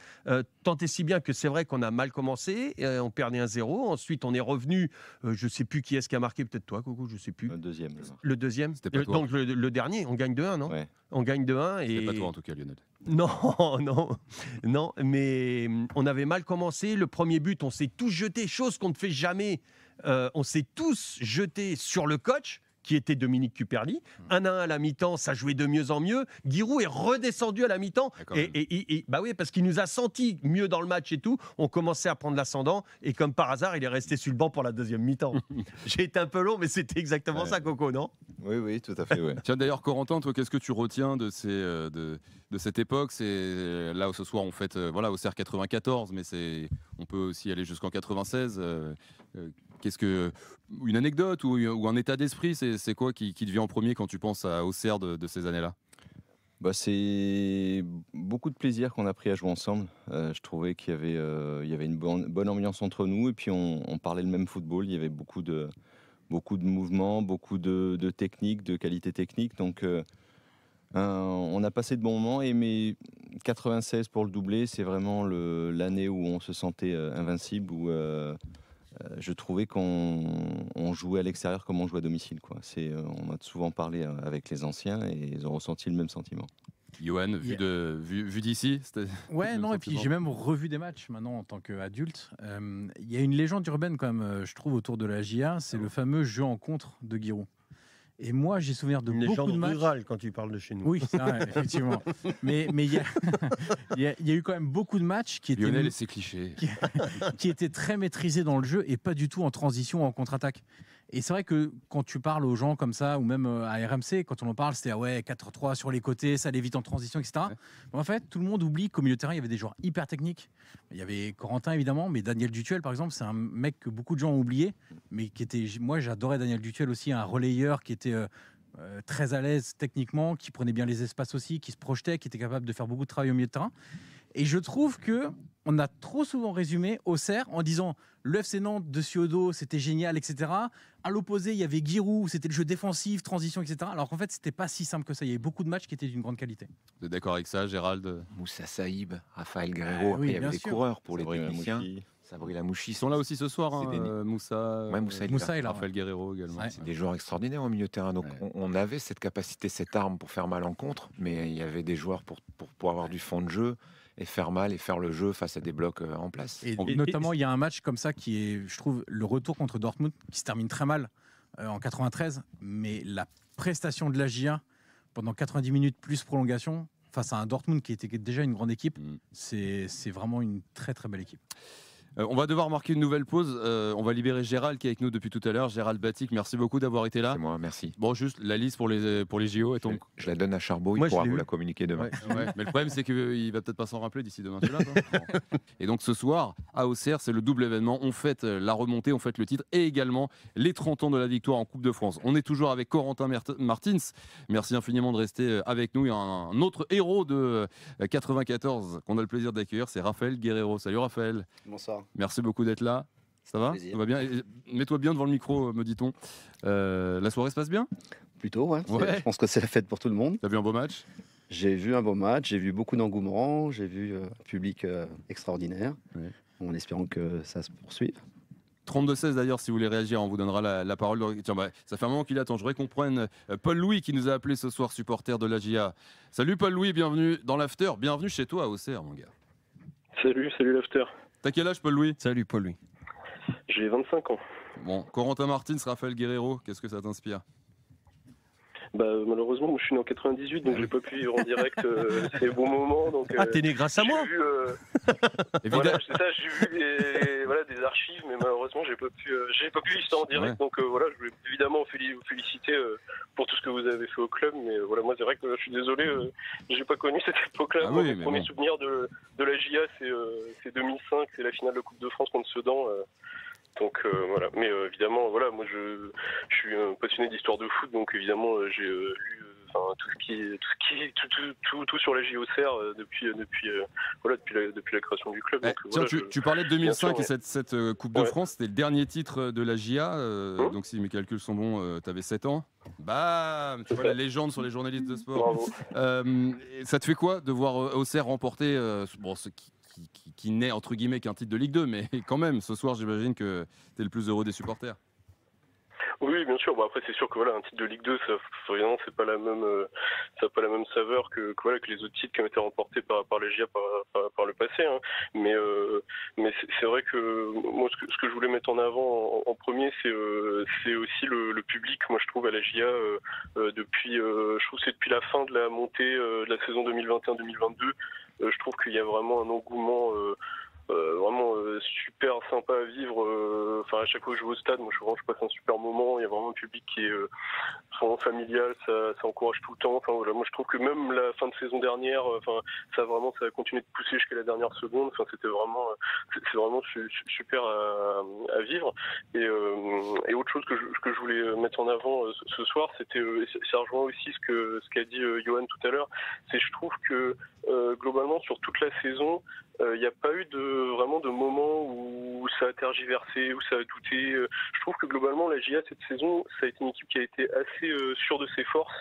Tant et si bien que c'est vrai qu'on a mal commencé. On perdait 1-0. Ensuite, on est revenu. Je sais plus qui est-ce qui a marqué. Peut-être toi, Coco, je sais plus. Le deuxième. Le deuxième. C'était pas toi. Donc le dernier, on gagne 2-1, non ? Ouais. On gagne 2-1. C'était pas toi en tout cas, Lionel. Non, mais on avait mal commencé. Le premier but, on s'est tous jetés, chose qu'on ne fait jamais. On s'est tous jetés sur le coach, qui était Dominique Cuperli. 1-1 à la mi-temps, ça jouait de mieux en mieux. Giroud est redescendu à la mi-temps. Bah oui, parce qu'il nous a senti mieux dans le match et tout. On commençait à prendre l'ascendant. Et comme par hasard, il est resté sur le banc pour la deuxième mi-temps. J'ai été un peu long, mais c'était exactement ça, Coco, non ? Oui, tout à fait. Ouais. Tiens, d'ailleurs, Corentin, toi, qu'est-ce que tu retiens de cette époque ? C'est là où ce soir on fête Auxerre 94, mais on peut aussi aller jusqu'en 96. Qu'est-ce que une anecdote ou un état d'esprit, c'est quoi qui te vient en premier quand tu penses à Auxerre de ces années-là ? C'est beaucoup de plaisir qu'on a pris à jouer ensemble. Je trouvais qu'il y avait une bonne ambiance entre nous et puis on parlait le même football. Il y avait beaucoup de mouvements, beaucoup de techniques, de qualité technique. Donc on a passé de bons moments. Mais 96 pour le doublé, c'est vraiment l'année où on se sentait invincible, où je trouvais qu'on jouait à l'extérieur comme on joue à domicile, quoi. On a souvent parlé avec les anciens et ils ont ressenti le même sentiment. Johan, vu d'ici, ouais, non, et puis j'ai même revu des matchs maintenant en tant qu'adulte. Il y a une légende urbaine quand même, je trouve, autour de la JA, c'est le fameux jeu en contre de Giroud. Et moi, j'ai souvenir de Une beaucoup de légende matchs. rurale quand tu parles de chez nous. Oui, c'est vrai, effectivement. Mais il y a eu quand même beaucoup de matchs qui étaient, Lionel et ses clichés. qui étaient très maîtrisés dans le jeu et pas du tout en transition ou en contre-attaque. Et c'est vrai que quand tu parles aux gens comme ça, ou même à RMC, quand on en parle, c'était 4-3 sur les côtés, ça allait vite en transition, etc. Ouais. Mais en fait, tout le monde oublie qu'au milieu de terrain, il y avait des joueurs hyper techniques. Il y avait Corentin, évidemment, mais Daniel Dutuel, par exemple, c'est un mec que beaucoup de gens ont oublié, mais qui était. Moi, j'adorais Daniel Dutuel aussi, un relayeur qui était très à l'aise techniquement, qui prenait bien les espaces aussi, qui se projetait, qui était capable de faire beaucoup de travail au milieu de terrain. Et je trouve que on a trop souvent résumé Auxerre en disant le FC Nantes de Ciodo, c'était génial, etc. À l'opposé, il y avait Giroud, c'était le jeu défensif, transition, etc. Alors qu'en fait, c'était pas si simple que ça. Il y avait beaucoup de matchs qui étaient d'une grande qualité. Vous êtes d'accord avec ça, Gérald? Moussa Saïb, Raphaël Guerrero, après oui, il y avait bien des sûr. coureurs pour les Sabri techniciens. Mamouchi. Sabri Lamouchi, Ils sont là aussi ce soir, C'est des- Moussa, Ouais, Moussa est là. Moussa est là. Raphaël Guerrero également. Ouais. C'est des joueurs extraordinaires au milieu de terrain. Donc Ouais. on avait cette capacité, cette arme pour faire mal en contre, mais il y avait des joueurs pour avoir du fond de jeu et faire mal et faire le jeu face à des blocs en place. Et Et- notamment, il y a un match comme ça qui est, je trouve, le retour contre Dortmund, qui se termine très mal en 93, mais la prestation de la GIA pendant 90 minutes plus prolongation, face à un Dortmund qui était déjà une grande équipe, Mm. c'est vraiment une très très belle équipe. On va devoir marquer une nouvelle pause. On va libérer Gérald qui est avec nous depuis tout à l'heure. Gérald Batic, merci beaucoup d'avoir été là. C'est moi, merci. Bon, juste la liste pour les JO. Et ton... Je la donne à Charbot, il Moi, je pourra l'ai vous eu. la communiquer demain. Ouais. Ouais, mais le problème, c'est qu'il va peut-être pas s'en rappeler d'ici demain. Tu es là, toi Bon. Et donc ce soir, à Auxerre, c'est le double événement. On fête la remontée, on fête le titre et également les 30 ans de la victoire en Coupe de France. On est toujours avec Corentin Martins. Merci infiniment de rester avec nous. Il y a un autre héros de 94 qu'on a le plaisir d'accueillir, c'est Raphaël Guerrero. Salut Raphaël. Bonsoir. Merci beaucoup d'être là. Ça va? Plaisir. Ça va bien? Et mets-toi bien devant le micro, me dit-on. La soirée se passe bien? Plutôt, ouais. Ouais. Je pense que c'est la fête pour tout le monde. T'as vu un beau match? J'ai vu un beau match, j'ai vu beaucoup d'engouement, j'ai vu un public extraordinaire, Ouais. en espérant que ça se poursuive. 32-16 d'ailleurs, si vous voulez réagir, on vous donnera la parole. Tiens, ça fait un moment qu'il attend. Je voudrais qu'on prenne Paul Louis qui nous a appelé ce soir, supporter de la GIA. Salut Paul Louis, bienvenue dans l'after. Bienvenue chez toi à Auxerre, mon gars. Salut l'after. T'as quel âge, Paul Louis? Salut Paul-Louis. J'ai 25 ans. Bon, Corentin Martins, Raphaël Guerrero, qu'est-ce que ça t'inspire? Malheureusement, moi, je suis né en 98, donc j'ai pas pu vivre en direct ces bons moments. Donc, Ah, t'es né grâce à moi. j'ai vu, Évidemment. voilà, c'est ça, j'ai vu des archives, mais malheureusement, j'ai pas pu vivre ça en direct. Ouais. Donc voilà, je voulais évidemment vous féliciter pour tout ce que vous avez fait au club, mais voilà, moi c'est vrai que je suis désolé, j'ai pas connu cette époque-là. Ah Moi, oui, mes mais premiers bon. souvenirs de la GIA, c'est 2005, c'est la finale de Coupe de France contre Sedan. Donc voilà, mais évidemment, voilà, moi je suis un passionné d'histoire de foot, donc évidemment j'ai lu tout sur la JOCR depuis la création du club. Eh, Donc, tiens, voilà, tu parlais de 2005 bien sûr, et cette Coupe de Ouais. France, c'était le dernier titre de la GIA. Donc si mes calculs sont bons, t'avais 7 ans. Bam, tu vois la légende sur les journalistes de sport. bravo. Ça te fait quoi de voir Auxerre remporter ce qui n'est entre guillemets qu'un titre de Ligue 2, mais quand même, ce soir, j'imagine que tu es le plus heureux des supporters. Oui, bien sûr. Bon, après, c'est sûr que voilà, un titre de Ligue 2, ça, vraiment, c'est pas la même saveur que les autres titres qui ont été remportés par les GIA par le passé. Hein. Mais c'est vrai que moi, ce que je voulais mettre en avant en premier, c'est aussi le public. Moi, je trouve à la GIA je trouve que c'est depuis la fin de la montée de la saison 2021-2022, je trouve qu'il y a vraiment un engouement. Vraiment super sympa à vivre. À chaque fois que je vais au stade, moi je passe un super moment. Il y a vraiment un public qui est vraiment familial, ça encourage tout le temps. Enfin voilà, moi je trouve que même la fin de saison dernière, ça a continué de pousser jusqu'à la dernière seconde. Enfin c'est vraiment super à vivre. Et autre chose que je voulais mettre en avant ce soir, c'était ça rejoint aussi ce qu'a dit Johan tout à l'heure. C'est je trouve que globalement sur toute la saison, il n'y a pas eu vraiment de moment où ça a tergiversé, où ça a douté. Je trouve que globalement, la GIA cette saison, ça a été une équipe qui a été assez sûre de ses forces.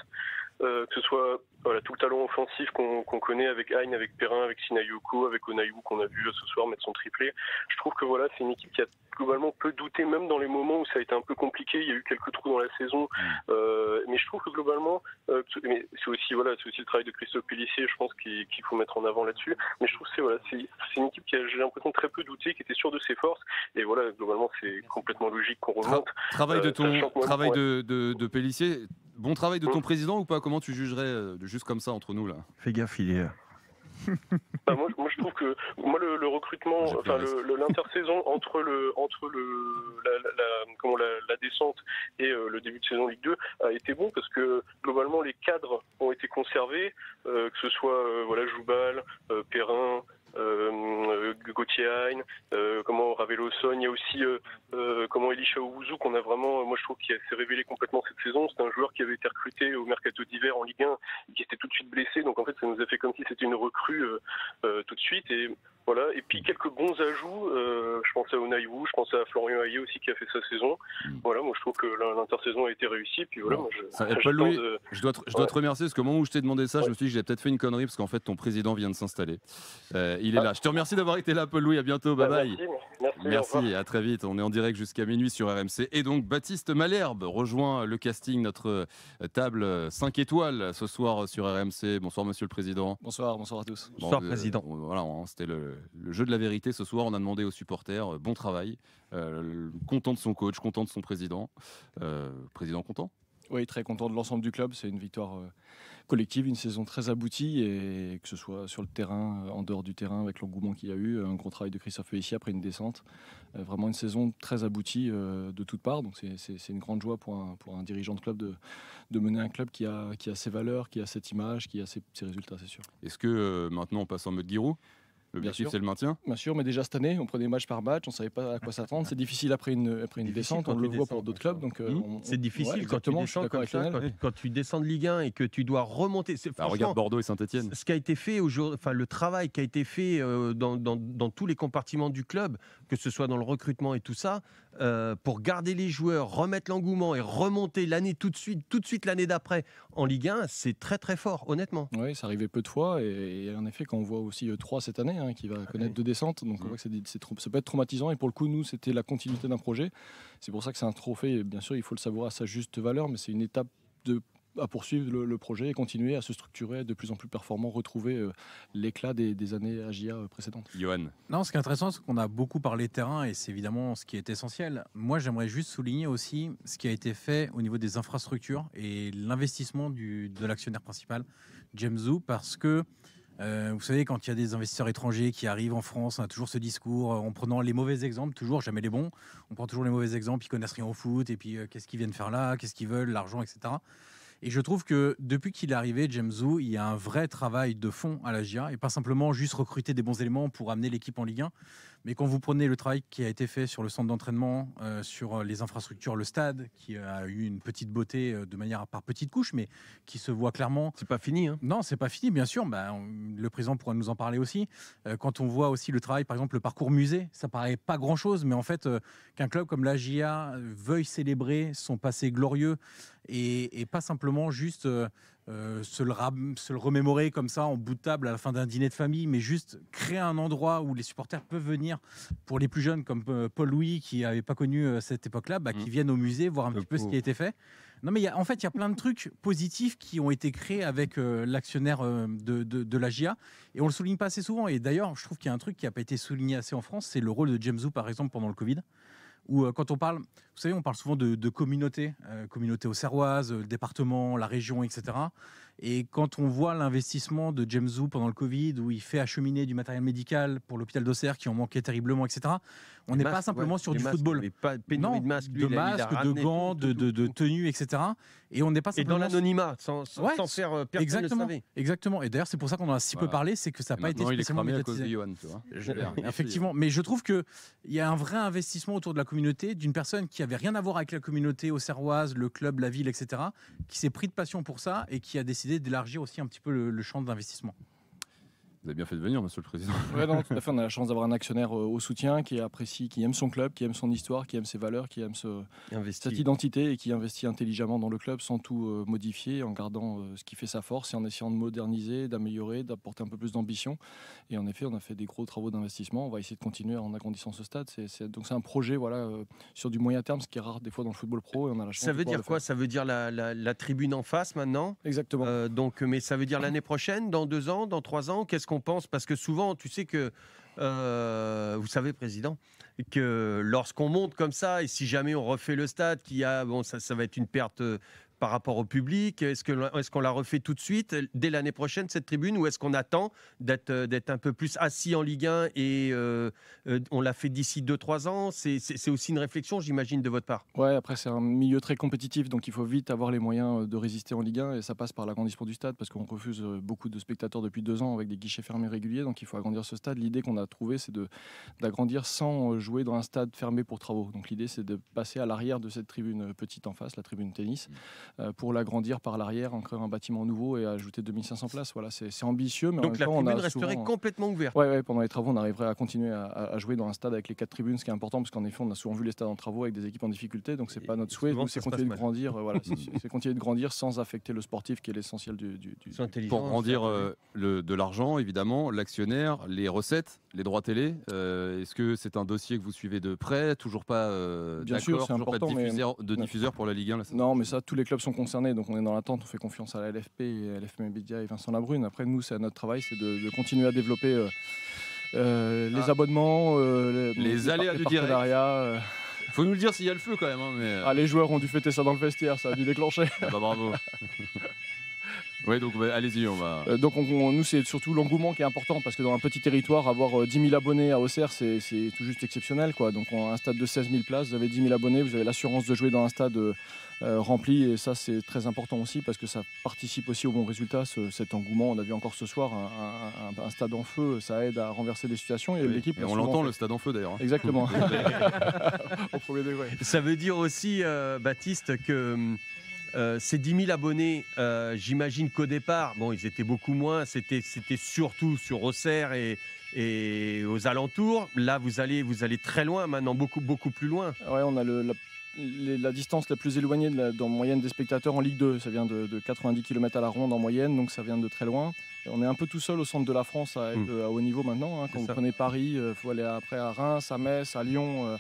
Que ce soit tout le talent offensif qu'on connaît avec Hein, avec Perrin, avec Sinayoko, avec Onayou qu'on a vu ce soir mettre son triplé. Je trouve que c'est une équipe qui a globalement peu douté, même dans les moments où ça a été un peu compliqué. Il y a eu quelques trous dans la saison, mais je trouve que globalement, mais c'est aussi le travail de Christophe Pélissier, je pense qu'il faut mettre en avant là-dessus. Mais je trouve que c'est une équipe qui a, j'ai l'impression, très peu douté, qui était sûre de ses forces. Et globalement, c'est complètement logique qu'on remonte. Travail de Pélissier. Bon travail de ton président ou pas? Comment tu jugerais juste comme ça entre nous là? Fais gaffe, il est... Moi, je trouve que le recrutement, enfin l'intersaison entre la descente et le début de saison Ligue 2 a été bon parce que globalement les cadres ont été conservés, que ce soit Joubal, Perrin, Gauthier Hein, Ravelo Son, il y a aussi Elisha Owuzu qu'on a vraiment, moi je trouve qu'il s'est révélé complètement cette saison. C'est un joueur qui avait été recruté au mercato d'hiver en Ligue 1 et qui était tout de suite blessé, donc en fait ça nous a fait comme si c'était une recrue tout de suite. Et voilà, et puis quelques bons ajouts, je pense à Onaïwu, je pense à Florian Hayé aussi qui a fait sa saison. Voilà, moi je trouve que l'intersaison a été réussie. Puis voilà, Paul Louis, je dois te remercier parce que au moment où je t'ai demandé ça, je me suis dit que j'ai peut-être fait une connerie parce qu'en fait ton président vient de s'installer. Il est là. Je te remercie d'avoir été là, Paul Louis. À bientôt. Bye bye. Merci. À très vite. On est en direct jusqu'à minuit sur RMC. Et donc Baptiste Malherbe rejoint le casting, notre table 5 étoiles ce soir sur RMC. Bonsoir Monsieur le Président. Bonsoir à tous. Bonsoir Président. Voilà, c'était le jeu de la vérité ce soir. On a demandé aux supporters bon travail, content de son coach, content de son président. Président content? Oui, très content de l'ensemble du club. C'est une victoire collective, une saison très aboutie, et que ce soit sur le terrain, en dehors du terrain, avec l'engouement qu'il y a eu, un gros travail de Christophe Félicie après une descente. Vraiment une saison très aboutie de toutes parts. Donc c'est une grande joie pour un dirigeant de club de mener un club qui a ses valeurs, qui a cette image, qui a ses résultats, c'est sûr. Est-ce que maintenant on passe en mode Giroud? L'objectif, c'est le maintien? Bien sûr, mais déjà cette année, on prenait match par match, on ne savait pas à quoi s'attendre. C'est difficile après une descente, on le voit pour d'autres clubs. C'est difficile quand tu descends comme ça, quand tu descends de Ligue 1 et que tu dois remonter. Regarde Bordeaux et Saint-Etienne. Ce qui a été fait le travail qui a été fait dans tous les compartiments du club, que ce soit dans le recrutement et tout ça, pour garder les joueurs, remettre l'engouement et remonter l'année tout de suite l'année d'après en Ligue 1, c'est très très fort, honnêtement. Oui, ça arrivait peu de fois, et en effet, quand on voit aussi 3 cette année, qui va connaître 2 descentes, donc on voit que ça peut être traumatisant, et pour le coup, nous, c'était la continuité d'un projet. C'est pour ça que c'est un trophée, et bien sûr, il faut le savourer à sa juste valeur, mais c'est une étape à poursuivre le projet et continuer à se structurer de plus en plus performant, retrouver l'éclat des années AGIA précédentes. Johan. Non, ce qui est intéressant, c'est qu'on a beaucoup parlé terrain, et c'est évidemment ce qui est essentiel. Moi, j'aimerais juste souligner aussi ce qui a été fait au niveau des infrastructures et l'investissement de l'actionnaire principal, James Zou, parce que vous savez, quand il y a des investisseurs étrangers qui arrivent en France, on a toujours ce discours en prenant les mauvais exemples, toujours, jamais les bons. On prend toujours les mauvais exemples, ils connaissent rien au foot, et puis qu'est-ce qu'ils viennent faire là, qu'est-ce qu'ils veulent, l'argent, etc. Et je trouve que depuis qu'il est arrivé, James Zou, il y a un vrai travail de fond à la GIA, et pas simplement juste recruter des bons éléments pour amener l'équipe en Ligue 1. Mais quand vous prenez le travail qui a été fait sur le centre d'entraînement, sur les infrastructures, le stade, qui a eu une petite beauté de manière par petites couches, mais qui se voit clairement. C'est pas fini, hein? Non, c'est pas fini, bien sûr. Le président pourra nous en parler aussi. Quand on voit aussi le travail, par exemple, le parcours musée, ça paraît pas grand-chose, mais en fait, qu'un club comme la GIA veuille célébrer son passé glorieux et pas simplement juste se le remémorer comme ça en bout de table à la fin d'un dîner de famille, mais juste créer un endroit où les supporters peuvent venir, pour les plus jeunes comme Paul Louis qui n'avait pas connu cette époque-là, qui viennent au musée voir un petit peu ce qui a été fait. Non, mais en fait, il y a plein de trucs positifs qui ont été créés avec l'actionnaire de la GIA, et on le souligne pas assez souvent. Et d'ailleurs, je trouve qu'il y a un truc qui n'a pas été souligné assez en France, c'est le rôle de James Zou, par exemple, pendant le Covid. Où quand on parle, vous savez, on parle souvent de communautés, communauté auxerroise, le département, la région, etc. Et quand on voit l'investissement de James Zou pendant le Covid, où il fait acheminer du matériel médical pour l'hôpital d'Auxerre qui en manquait terriblement, etc., on n'est pas simplement sur du football. Non, de masques, de gants, de tenues, etc. Et on n'est pas simplement... Et dans l'anonymat, sans faire personne ne le savait. Exactement. Et d'ailleurs, c'est pour ça qu'on en a si peu parlé, c'est que ça n'a pas été spécialement médiatisé. Johan, tu vois. Effectivement. Mais je trouve qu'il y a un vrai investissement autour de la communauté, d'une personne qui avait rien à voir avec la communauté auxerroise, le club, la ville, etc., qui s'est pris de passion pour ça et qui a décidé d'élargir aussi un petit peu le champ d'investissement. Vous avez bien fait de venir, Monsieur le Président. Oui, non, tout à fait. On a la chance d'avoir un actionnaire au soutien qui apprécie, qui aime son club, qui aime son histoire, qui aime ses valeurs, qui aime cette identité, et qui investit intelligemment dans le club sans tout modifier, en gardant ce qui fait sa force et en essayant de moderniser, d'améliorer, d'apporter un peu plus d'ambition. Et en effet, on a fait des gros travaux d'investissement. On va essayer de continuer en agrandissant ce stade. Donc c'est un projet sur du moyen terme, ce qui est rare des fois dans le football pro. Et on a la chance ça veut dire quoi? Ça veut dire la tribune en face maintenant? Exactement. Mais ça veut dire l'année prochaine, dans 2 ans, dans 3 ans? Qu'est-ce qu'on pense? Parce que souvent, tu sais que, vous savez, Président, que lorsqu'on monte comme ça, et si jamais on refait le stade, ça va être une perte par rapport au public? Est-ce qu'on la refait tout de suite dès l'année prochaine, cette tribune, ou est-ce qu'on attend d'être un peu plus assis en Ligue 1 et on l'a fait d'ici 2-3 ans? C'est aussi une réflexion, j'imagine, de votre part. Ouais, après c'est un milieu très compétitif, donc il faut vite avoir les moyens de résister en Ligue 1 et ça passe par l'agrandissement du stade parce qu'on refuse beaucoup de spectateurs depuis 2 ans avec des guichets fermés réguliers, donc il faut agrandir ce stade. L'idée qu'on a trouvée, c'est d'agrandir sans jouer dans un stade fermé pour travaux. Donc l'idée, c'est de passer à l'arrière de cette tribune petite en face, la tribune tennis, pour l'agrandir par l'arrière, en créant un bâtiment nouveau et ajouter 2500 places. Voilà, c'est ambitieux, mais donc en même la temps, tribune on a resterait complètement ouverte. Ouais, pendant les travaux, on arriverait à continuer à jouer dans un stade avec les 4 tribunes, ce qui est important parce qu'en effet, on a souvent vu les stades en travaux avec des équipes en difficulté, donc c'est pas notre souhait. Nous, c'est continuer de grandir. Voilà, c'est continuer de grandir sans affecter le sportif, qui est l'essentiel du Pour grandir de l'argent, évidemment, l'actionnaire, les recettes, les droits télé. Est-ce que c'est un dossier que vous suivez de près? Toujours pas Bien sûr, c'est toujours important, pas de diffuseur pour la Ligue 1 Non, mais ça, tous les clubs sont concernés, donc on est dans l'attente. On fait confiance à la LFP et à LFP Média et Vincent Labrune. Après, nous, c'est notre travail, c'est de continuer à développer les abonnements, les aléas du direct. Faut nous le dire s'il y a le feu quand même. Mais... les joueurs ont dû fêter ça dans le vestiaire, ça a dû déclencher. Bravo. Oui, donc allez-y, on va. Donc nous, c'est surtout l'engouement qui est important parce que dans un petit territoire, avoir 10 000 abonnés à Auxerre, c'est tout juste exceptionnel, quoi. Donc un stade de 16 000 places, vous avez 10 000 abonnés, vous avez l'assurance de jouer dans un stade rempli, et ça, c'est très important aussi parce que ça participe aussi au bon résultat, cet engouement. On a vu encore ce soir un stade en feu, ça aide à renverser des situations. Et l'équipe, on l'entend, le stade en feu d'ailleurs. Exactement. Au premier degré. Ça veut dire aussi, Baptiste, que ces 10 000 abonnés, j'imagine qu'au départ, ils étaient beaucoup moins, c'était surtout sur Auxerre et aux alentours. Là, vous allez très loin maintenant, beaucoup plus loin. Ouais, on a la distance la plus éloignée en moyenne des spectateurs en Ligue 2. Ça vient de 90 km à la ronde en moyenne, donc ça vient de très loin. Et on est un peu tout seul au centre de la France à être à haut niveau maintenant. Quand vous prenez Paris, il faut aller après à Reims, à Metz, à Lyon.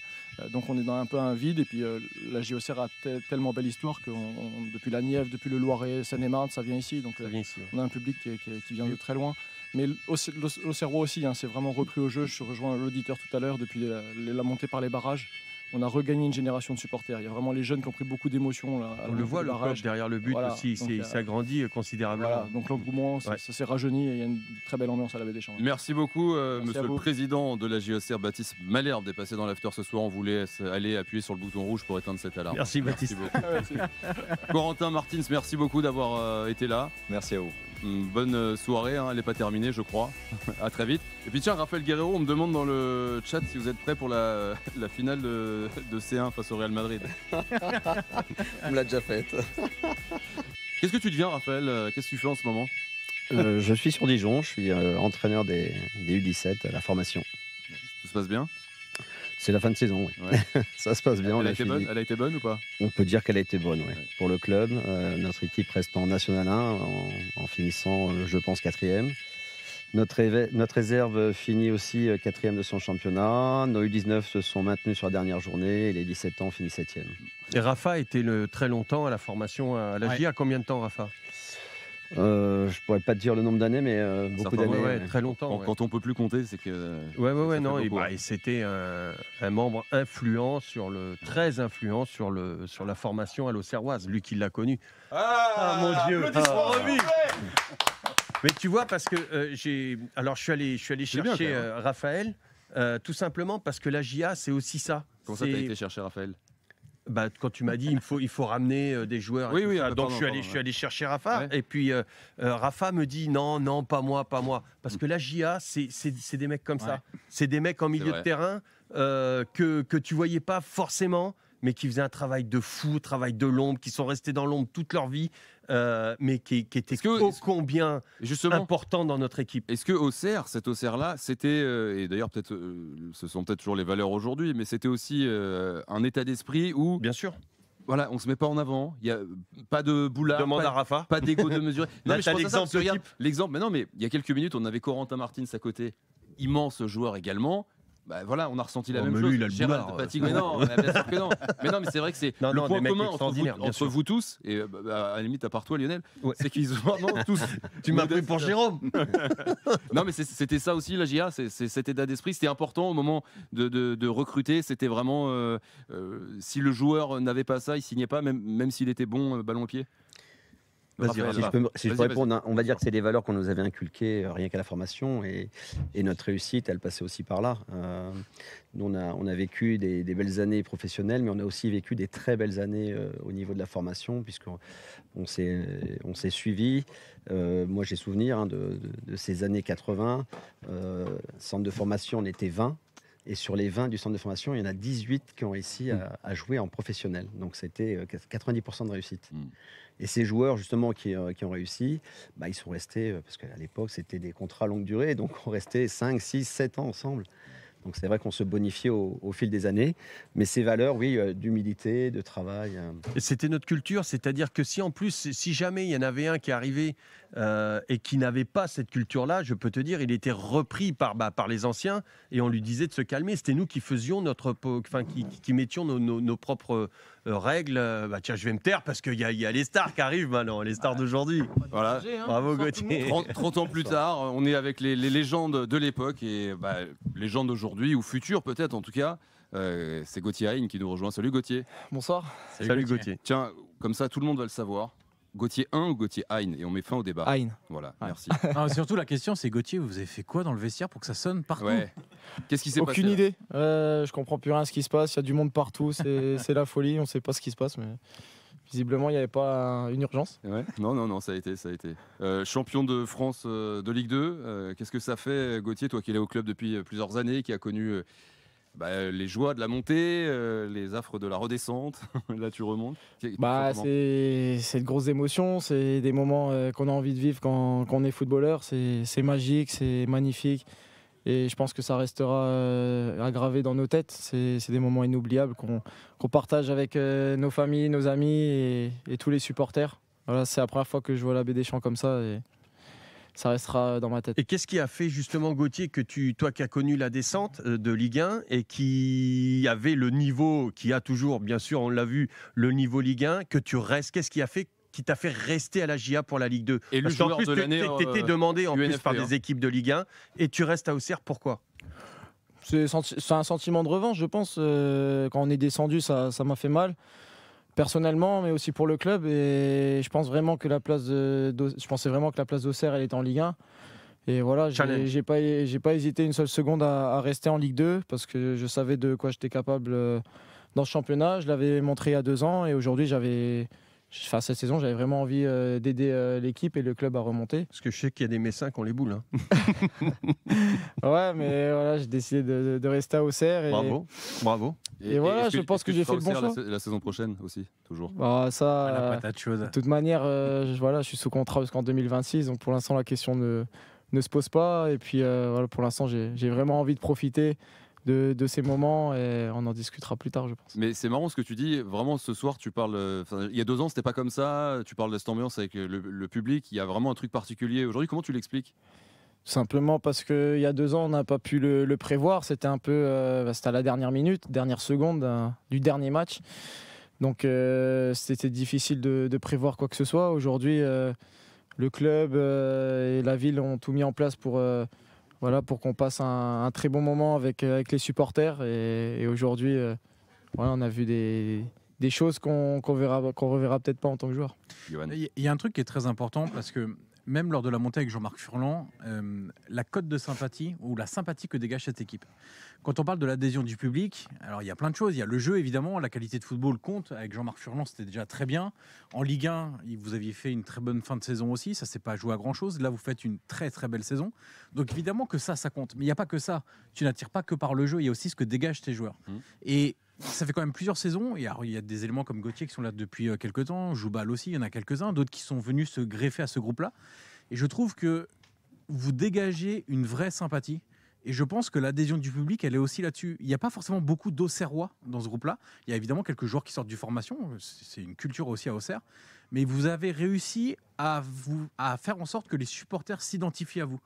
Donc on est dans un peu un vide. Et puis la JOCR a tellement belle histoire que depuis la Nièvre, depuis le Loiret, Seine-et-Marne, ça vient ici. Donc on a un public qui vient de très loin. Mais l'Auxerrois aussi, c'est vraiment repris au jeu. Je rejoins l'auditeur tout à l'heure, depuis la montée par les barrages. On a regagné une génération de supporters. Il y a vraiment les jeunes qui ont pris beaucoup d'émotions. On le voit, le club derrière le but aussi, ça grandit considérablement. Voilà, donc l'engouement, ça s'est rajeuni et il y a une très belle ambiance à la Baie des Champs. Merci beaucoup, monsieur le président de la JOCR, Baptiste Malherbe, est passé dans l'after ce soir. On voulait aller appuyer sur le bouton rouge pour éteindre cette alarme. Merci Baptiste. Merci beaucoup. Corentin Martins, merci beaucoup d'avoir été là. Merci à vous. Bonne soirée, elle n'est pas terminée, je crois. À très vite. Et puis tiens, Raphaël Guerreiro, on me demande dans le chat si vous êtes prêt pour la finale de C1 face au Real Madrid. On me l'a déjà faite. Qu'est-ce que tu deviens, Raphaël? Qu'est-ce que tu fais en ce moment? Je suis sur Dijon, je suis entraîneur des U17 à la formation. Tout se passe bien? C'est la fin de saison, oui. Ouais. Ça se passe bien. Elle a été bonne ou pas? On peut dire qu'elle a été bonne, oui. Pour le club. Notre équipe reste en National 1 en finissant, je pense, 4e. Notre réserve finit aussi 4e de son championnat. Nos U19 se sont maintenus sur la dernière journée et les 17 ans finissent 7e. Et Rafa était très longtemps à la formation à la GIA. Combien de temps, Rafa? Je pourrais pas te dire le nombre d'années, mais beaucoup d'années. Très longtemps. Quand on peut plus compter, c'est que. Et c'était un membre influent très influent sur la formation à l'Auxerroise, lui qui l'a connu. Mon Dieu. Mais tu vois, parce que je suis allé chercher Raphaël, tout simplement parce que la GIA, c'est aussi ça. Comment ça, t'as été chercher Raphaël? Quand tu m'as dit il faut ramener des joueurs, donc je suis allé chercher Rafa, ouais. Et puis Rafa me dit non, pas moi, parce que la GIA c'est des mecs comme ça, c'est des mecs en milieu de terrain que tu voyais pas forcément, mais qui faisaient un travail de fou, travail de l'ombre, qui sont restés dans l'ombre toute leur vie, mais qui étaient combien important dans notre équipe. Est-ce que cet Auxerre-là, c'était, et d'ailleurs peut-être, ce sont peut-être toujours les valeurs aujourd'hui, mais c'était aussi un état d'esprit où, bien sûr, voilà, on se met pas en avant, il y a pas de boulard, demande à Rafa, pas d'ego de mesurer. Là, tu as l'exemple, mais non, mais il y a quelques minutes, on avait Corentin Martins à côté, immense joueur également. Bah voilà, on a ressenti la Oh, même mais chose. lui, il a le Gérald boulard, fatigue, mais non, bien sûr que non. Mais non, mais c'est vrai que c'est Non, le non, point des mecs commun extraordinaires, bien entre sûr. vous tous, et à la limite à part toi Lionel, c'est qu'ils ont vraiment tous. Tu m'as pris pour Jérôme. Non, mais c'était ça aussi la GIA, c'est cet état d'esprit. C'était important au moment de recruter. C'était vraiment si le joueur n'avait pas ça, il signait pas, même s'il était bon ballon au pied. Si je peux répondre, on va dire que c'est des valeurs qu'on nous avait inculquées rien qu'à la formation et notre réussite, elle passait aussi par là. Nous, on a vécu des belles années professionnelles, mais on a aussi vécu des très belles années au niveau de la formation, puisqu'on s'est suivi. Moi, j'ai souvenir de ces années 80. Centre de formation, on était 20. Et sur les 20 du centre de formation, il y en a 18 qui ont réussi à jouer en professionnel. Donc, c'était 90% de réussite. Et ces joueurs, justement, qui ont réussi, ils sont restés, parce qu'à l'époque, c'était des contrats longue durée, donc on restait 5, 6, 7 ans ensemble. Donc c'est vrai qu'on se bonifiait au fil des années. Mais ces valeurs, oui, d'humilité, de travail. Et c'était notre culture, c'est-à-dire que si jamais il y en avait un qui arrivait et qui n'avait pas cette culture-là, je peux te dire, il était repris par les anciens et on lui disait de se calmer. C'était nous qui faisions qui mettions nos propres règles. Tiens, je vais me taire parce qu'il y a les stars qui arrivent maintenant, les stars d'aujourd'hui. Voilà. Bravo Gauthier. 30 ans plus tard, on est avec les légendes de l'époque et légendes d'aujourd'hui ou futures peut-être en tout cas. C'est Gauthier Hein qui nous rejoint. Salut Gauthier. Bonsoir. Salut Gauthier. Tiens, comme ça tout le monde va le savoir. Gauthier Hein ou Gauthier Hein, et on met fin au débat. Hein. Voilà, merci. Non, surtout la question c'est Gauthier, vous avez fait quoi dans le vestiaire pour que ça sonne partout? Qu'est-ce qui s'est passé? Aucune idée. Je comprends plus rien à ce qui se passe. Il y a du monde partout. C'est la folie. On sait pas ce qui se passe, mais visiblement il n'y avait pas une urgence. Ouais. Non, ça a été. Champion de France de Ligue 2. Qu'est-ce que ça fait, Gauthier, toi qui es au club depuis plusieurs années, qui a connu les joies de la montée, les affres de la redescente? Là, tu remontes. C'est de grosses émotions. C'est des moments qu'on a envie de vivre quand on est footballeur. C'est magique, c'est magnifique. Et je pense que ça restera aggravé dans nos têtes. C'est des moments inoubliables qu'on partage avec nos familles, nos amis et tous les supporters. Voilà, c'est la première fois que je vois l'abbé Deschamps comme ça et ça restera dans ma tête. Et qu'est-ce qui a fait justement, Gauthier, que toi qui as connu la descente de Ligue 1 et qui avait le niveau, qui a toujours, bien sûr, on l'a vu, le niveau Ligue 1, que tu restes, qu'est-ce qui t'a fait rester à la GIA pour la Ligue 2? Et le joueur de l'année, t'étais demandé en plus UNFP, par des équipes de Ligue 1 et tu restes à Auxerre, pourquoi? C'est un sentiment de revanche, je pense. Quand on est descendu, ça m'a fait mal. Personnellement, mais aussi pour le club. Et je pense vraiment que la place d'Auxerre, elle était en Ligue 1. Et voilà, j'ai pas hésité une seule seconde à rester en Ligue 2 parce que je savais de quoi j'étais capable dans ce championnat. Je l'avais montré il y a 2 ans et aujourd'hui, cette saison, j'avais vraiment envie d'aider l'équipe et le club à remonter. Parce que je sais qu'il y a des Messins qui ont les boules. Ouais, mais voilà, j'ai décidé de rester à Auxerre. Bravo. Et voilà, je pense que j'ai fait le bon choix. La saison prochaine aussi, toujours. La patate chaude. De toute manière, je suis sous contrat jusqu'en 2026. Donc pour l'instant, la question ne se pose pas. Et puis pour l'instant, j'ai vraiment envie de profiter de ces moments et on en discutera plus tard, je pense. Mais c'est marrant ce que tu dis. Vraiment, ce soir, tu parles. Il y a 2 ans, c'était pas comme ça. Tu parles de cette ambiance avec le public. Il y a vraiment un truc particulier. Aujourd'hui, comment tu l'expliques? Simplement parce qu'il y a 2 ans, on n'a pas pu le prévoir. C'était un peu c'était à la dernière minute, dernière seconde du dernier match. Donc c'était difficile de prévoir quoi que ce soit. Aujourd'hui, le club et la ville ont tout mis en place pour qu'on passe un très bon moment avec les supporters. Et aujourd'hui, on a vu des choses qu'on reverra peut-être pas en tant que joueur. Il y a un truc qui est très important parce que même lors de la montée avec Jean-Marc Furlan, la cote de sympathie ou la sympathie que dégage cette équipe. Quand on parle de l'adhésion du public, alors il y a plein de choses. Il y a le jeu évidemment, la qualité de football compte. Avec Jean-Marc Furlan, c'était déjà très bien. En Ligue 1, vous aviez fait une très bonne fin de saison aussi. Ça s'est pas joué à grand-chose. Là, vous faites une très très belle saison. Donc évidemment que ça compte. Mais il n'y a pas que ça. Tu n'attires pas que par le jeu. Il y a aussi ce que dégagent tes joueurs. Et ça fait quand même plusieurs saisons. Il y a des éléments comme Gauthier qui sont là depuis quelques temps. Joubal aussi, il y en a quelques-uns. D'autres qui sont venus se greffer à ce groupe-là. Et je trouve que vous dégagez une vraie sympathie. Et je pense que l'adhésion du public, elle est aussi là-dessus. Il n'y a pas forcément beaucoup d'Auxerrois dans ce groupe-là. Il y a évidemment quelques joueurs qui sortent du formation. C'est une culture aussi à Auxerre. Mais vous avez réussi à faire en sorte que les supporters s'identifient à vous.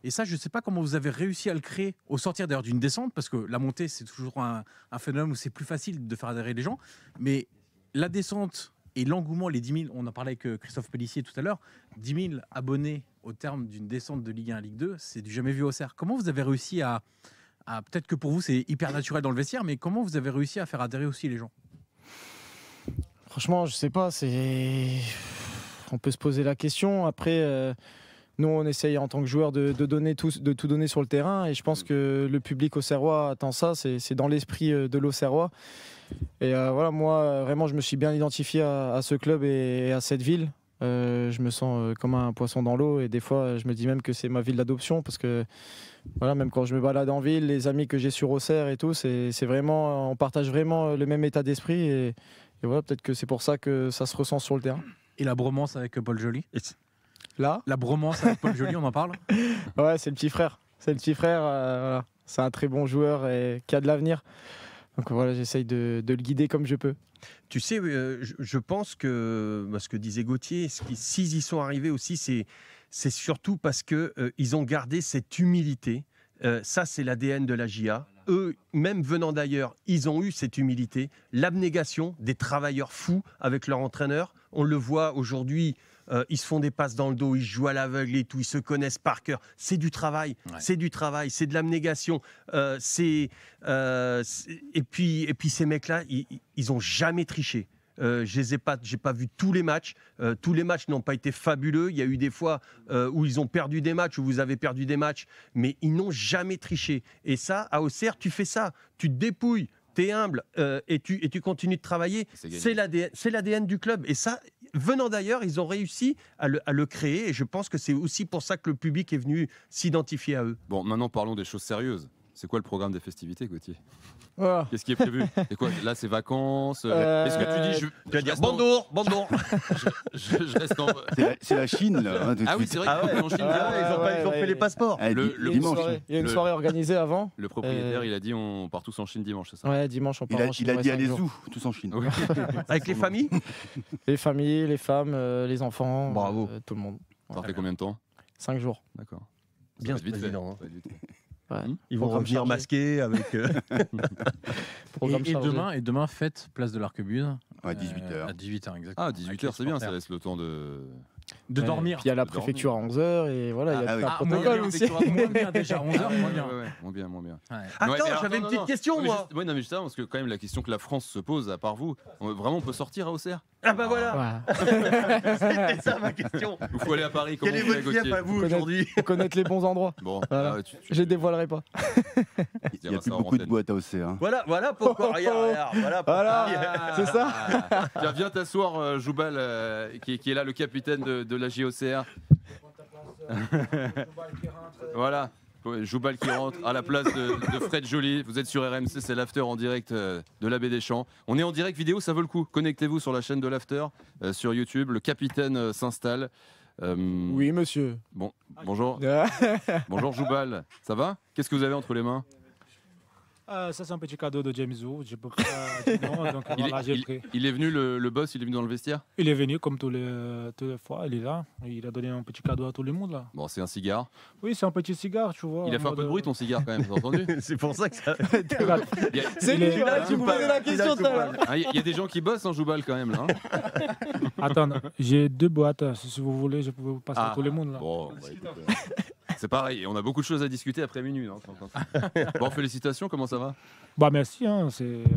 Et ça, je ne sais pas comment vous avez réussi à le créer au sortir d'ailleurs d'une descente, parce que la montée, c'est toujours un phénomène où c'est plus facile de faire adhérer les gens. Mais la descente et l'engouement, les 10 000, on en parlait avec Christophe Pellissier tout à l'heure, 10 000 abonnés au terme d'une descente de Ligue 1 à Ligue 2, c'est du jamais vu au Auxerre. Comment vous avez réussi à peut-être que pour vous, c'est hyper naturel dans le vestiaire, mais comment vous avez réussi à faire adhérer aussi les gens? Franchement, je sais pas. On peut se poser la question. Après, nous, on essaye en tant que joueur de tout donner sur le terrain. Et je pense que le public auxerrois attend ça. C'est dans l'esprit de l'Auxerrois. Et voilà, moi, vraiment, je me suis bien identifié à ce club et à cette ville. Je me sens comme un poisson dans l'eau. Et des fois, je me dis même que c'est ma ville d'adoption. Parce que voilà, même quand je me balade en ville, les amis que j'ai sur Auxerre et tout, c'est vraiment, on partage vraiment le même état d'esprit. Et voilà, peut-être que c'est pour ça que ça se ressent sur le terrain. Et la bromance avec Paul Joly? Là, la bromance avec Paul Joly, on en parle? Ouais, c'est le petit frère. C'est le petit frère. Voilà. C'est un très bon joueur et qui a de l'avenir. Donc voilà, j'essaye de le guider comme je peux. Tu sais, je pense que ce que disait Gauthier, s'ils y sont arrivés aussi, c'est surtout parce qu'ils ont gardé cette humilité. Ça, c'est l'ADN de la JA. Eux, même venant d'ailleurs, ils ont eu cette humilité, l'abnégation des travailleurs fous avec leur entraîneur. On le voit aujourd'hui, ils se font des passes dans le dos, ils jouent à l'aveugle et tout, ils se connaissent par cœur. C'est du travail, c'est du travail, c'est de l'abnégation. Et puis ces mecs-là, ils n'ont jamais triché. J'ai pas vu tous les matchs. Tous les matchs n'ont pas été fabuleux. Il y a eu des fois où ils ont perdu des matchs, où vous avez perdu des matchs, mais ils n'ont jamais triché. Et ça, à Auxerre, tu fais ça. Tu te dépouilles, tu es humble et tu continues de travailler. C'est l'ADN du club. Et ça, venant d'ailleurs, ils ont réussi à le créer. Et je pense que c'est aussi pour ça que le public est venu s'identifier à eux. Bon, maintenant parlons des choses sérieuses. C'est quoi le programme des festivités, Gauthier? Voilà. Qu'est-ce qui est prévu? C'est quoi? Là, c'est vacances. Est-ce que tu dis tu vas dire Bandour. Je reste en... C'est la Chine, là. Hein, ah oui, c'est vrai qu'en Chine, ils ont fait les passeports. Dimanche. Il y a une soirée organisée avant. Le propriétaire, il a dit on part tous en Chine dimanche, c'est ça? Ouais, dimanche, on part en Chine. Il a dit allez-y, tous en Chine. Oui. Avec les familles? Les familles, les femmes, les enfants. Bravo. Tout le monde. Ça fait combien de temps? 5 jours. D'accord. Bien, vite fait. Ouais. Ils vont revenir masqués avec. Et demain, fête, place de l'Arquebuse. À 18h. À 18h, exactement. Ah, 18h, c'est bien, ça laisse le temps de dormir. Puis il y a la préfecture à 11h et voilà, il y a tout un protocole aussi. Moins bien déjà, 11h, moins bien. Ouais. Attends, j'avais une petite question, moi. Oui, non, mais justement, parce que quand même, la question que la France se pose, à part vous, vraiment, on peut sortir à Auxerre? Ah bah voilà. C'était ça ma question. Il faut aller à Paris. Quel est votre fief à vous aujourd'hui? Faut connaître les bons endroits. Bon, voilà. Je les dévoilerai pas. Il y a plus beaucoup de boîtes à Auxerre. Hein. Voilà pourquoi. Regarde, voilà. C'est ça. Tiens, viens t'asseoir, Joubal, qui est là, le capitaine de la JOCR. Voilà. Joubal qui rentre à la place de Fred Joly. Vous êtes sur RMC, c'est l'after en direct de la Baie des Champs. On est en direct vidéo, ça vaut le coup. Connectez-vous sur la chaîne de l'after sur YouTube. Le capitaine s'installe. Oui, monsieur. Bon, bonjour. Bonjour Joubal. Ça va? Qu'est-ce que vous avez entre les mains? Ça, c'est un petit cadeau de James Wu. Je peux pas dire non, donc voilà, j'ai pris. Il est venu, le boss, il est venu dans le vestiaire? Il est venu comme toutes les fois, il est là. Il a donné un petit cadeau à tout le monde là. Bon, c'est un cigare. Oui, c'est un petit cigare, tu vois. Il a fait un peu de bruit ton cigare quand même, vous avez entendu? C'est pour ça que ça. C'est lui là qui me posait la question tout à l'heure. Il y a des gens qui bossent en Joubal quand même là. Attends, j'ai 2 boîtes. Si vous voulez, je peux vous passer à tout le monde là. Bon, bah, écoute, c'est pareil, on a beaucoup de choses à discuter après minuit. Hein. Bon, félicitations, comment ça va? Bah merci, hein,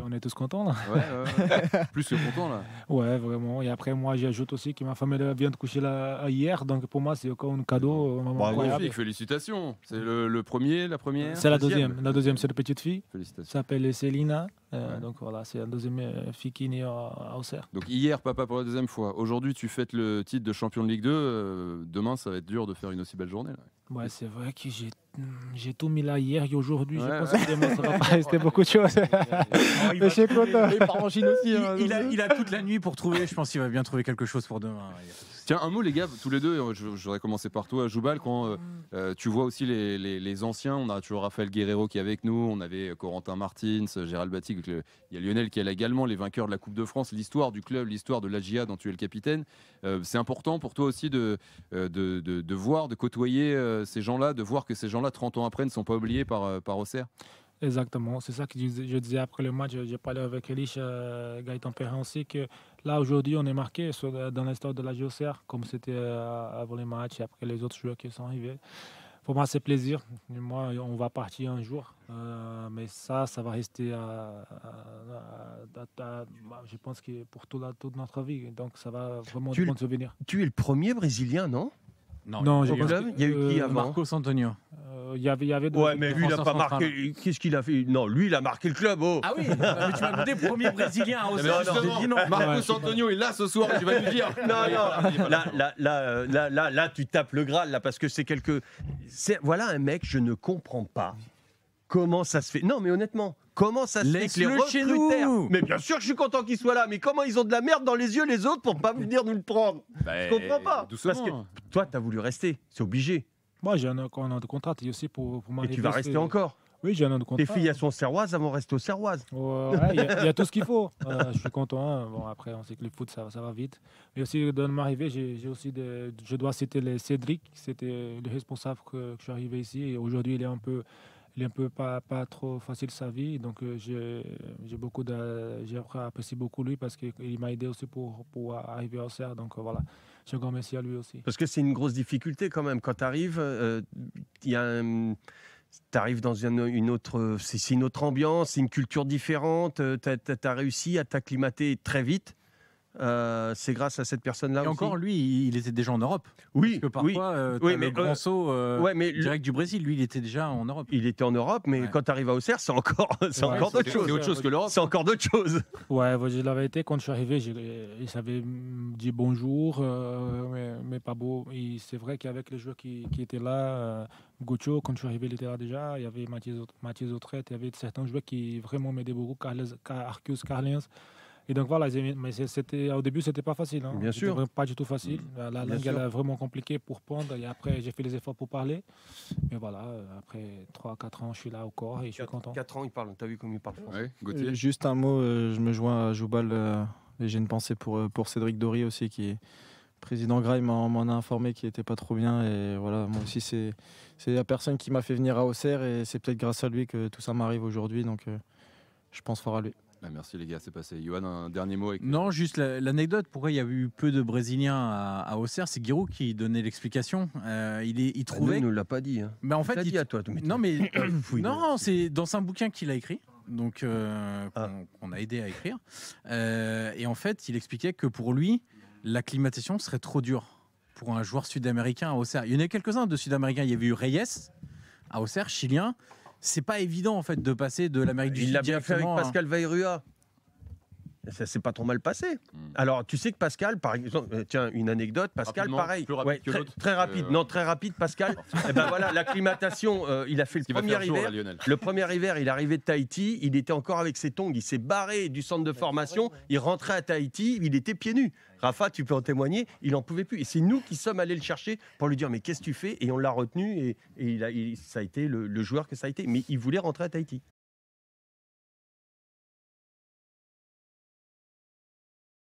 on est tous contents là. Ouais. Plus que contents là. Ouais, vraiment. Et après, moi, j'ajoute aussi que ma femme elle vient de coucher là, hier, donc pour moi, c'est encore un cadeau. Magnifique, félicitations. C'est le premier, la première? C'est la deuxième. La deuxième, c'est la petite fille. Félicitations. S'appelle Célina. Donc voilà, c'est la deuxième fille qui est née à Auxerre. Donc hier, papa pour la deuxième fois. Aujourd'hui, tu fêtes le titre de champion de Ligue 2. Demain, ça va être dur de faire une aussi belle journée. Là. Ouais, c'est vrai que j'ai tout mis là hier et aujourd'hui. Je pense que demain, ça va pas rester beaucoup de choses. Je suis content. Il part en Chine aussi. Il a toute la nuit pour trouver. Je pense qu'il va bien trouver quelque chose pour demain. Tiens, un mot les gars, tous les deux, j'aurais commencé par toi Joubal, quand tu vois aussi les anciens, on a toujours Raphaël Guerreiro qui est avec nous, on avait Corentin Martins, Gérald Batic, il y a Lionel qui est là également, les vainqueurs de la Coupe de France, l'histoire du club, l'histoire de l'AGIA dont tu es le capitaine. C'est important pour toi aussi de voir, de côtoyer ces gens-là, de voir que ces gens-là 30 ans après ne sont pas oubliés par Auxerre. Exactement, c'est ça que je disais après le match. J'ai parlé avec Elich, Gaëtan Perrin aussi, que là aujourd'hui on est marqué dans l'histoire de la Auxerre, comme c'était avant les matchs et après les autres joueurs qui sont arrivés. Pour moi c'est plaisir, moi on va partir un jour, mais ça va rester je pense que pour toute notre vie, donc ça va vraiment être un bon souvenir. Tu es le premier Brésilien, non? Non, il y a eu qui avant? Marcos Antonio. Il y avait ouais, mais lui, il n'a pas marqué. Qu'est-ce qu'il a fait? Non, lui, il a marqué le club. Oh. Ah oui, mais tu m'as demandé premier Brésilien à Auxerre. Marcos Antonio est là ce soir, tu vas lui dire. Non. Là, tu tapes le Graal, là, parce que voilà un mec, je ne comprends pas comment ça se fait. Non, mais honnêtement, comment ça se fait que les recruteurs... Mais bien sûr que je suis content qu'il soit là, mais comment ils ont de la merde dans les yeux, les autres, pour pas venir nous le prendre? Je comprends pas. Doucement. Parce que toi, tu as voulu rester, c'est obligé. Moi, j'ai un an de contrat aussi pour m'arriver. Et tu vas rester encore? Oui, j'ai un an de contrat. Les filles, elles sont serroises, elles vont rester aux serroises. Il y a tout ce qu'il faut. Je suis content. Bon, après, on sait que le foot, ça va vite. Mais aussi, dans m'arriver, je dois citer Cédric. C'était le responsable que je suis arrivé ici. Et aujourd'hui, il est un peu pas trop facile sa vie, donc j'ai apprécié beaucoup lui parce qu'il m'a aidé aussi pour arriver à Auxerre, donc voilà, je un grand merci à lui aussi. Parce que c'est une grosse difficulté quand même quand tu arrives, t'arrives dans une autre, c'est une autre ambiance, c'est une culture différente, t'as réussi à t'acclimater très vite. C'est grâce à cette personne-là. Et aussi. encore, lui, il était déjà en Europe. Oui, parce que parfois, mais le grand saut direct du Brésil, lui, il était déjà en Europe. Il était en Europe, mais quand tu arrives à Auxerre, c'est encore d'autres choses. C'est autre chose que l'Europe. C'est encore d'autres choses. Ouais, je l'avais été quand je suis arrivé. Il savait dire bonjour, mais pas beau. C'est vrai qu'avec les joueurs qui étaient là, Gocho, quand je suis arrivé, il était là déjà. Il y avait Mathieu Autrette, il y avait certains joueurs qui vraiment m'aidaient beaucoup, Arceus, Carlins. Et donc voilà, mais au début, c'était pas facile. Hein. Bien sûr. Pas du tout facile. La langue, elle est vraiment compliquée pour prendre. Et après, j'ai fait les efforts pour parler. Mais voilà, après 3-4 ans, je suis là encore et je suis content. 4 ans, il parle. Tu as vu comme il parle français? Gauthier. Juste un mot, je me joins à Joubal. Et j'ai une pensée pour Cédric Dory aussi, qui est président Grail, m'en a informé qu'il n'était pas trop bien. Et voilà, moi aussi, c'est la personne qui m'a fait venir à Auxerre. Et c'est peut-être grâce à lui que tout ça m'arrive aujourd'hui. Donc je pense fort à lui. Merci les gars, c'est passé. Johan, un dernier mot avec... Non, juste l'anecdote, pourquoi il y a eu peu de Brésiliens à Auxerre, c'est Giroud qui donnait l'explication. Il trouvait... Il ne nous l'a pas dit. Hein. Mais en fait, il dit à toi. Non, mais non, c'est dans un bouquin qu'il a écrit, donc qu'on a aidé à écrire. Et en fait, il expliquait que pour lui, l'acclimatation serait trop dure pour un joueur sud-américain à Auxerre. Il y en a quelques-uns de Sud-Américains. Il y avait eu Reyes à Auxerre, chilien. C'est pas évident en fait de passer de l'Amérique du Sud. Il l'a bien fait avec Pascal Vairua. Ça s'est pas trop mal passé. Alors, tu sais que Pascal, par exemple, tiens, une anecdote, Pascal, pareil. Plus rapide que l'autre. Très rapide. Non, très rapide, Pascal. Et ben voilà, l'acclimatation, il a fait le premier hiver. Le premier hiver, il est arrivé de Tahiti, il était encore avec ses tongs, il s'est barré du centre de formation, il rentrait à Tahiti, il était pieds nus. Rafa, tu peux en témoigner, il en pouvait plus. Et c'est nous qui sommes allés le chercher pour lui dire mais qu'est-ce que tu fais? Et on l'a retenu et ça a été le joueur que ça a été. Mais il voulait rentrer à Tahiti.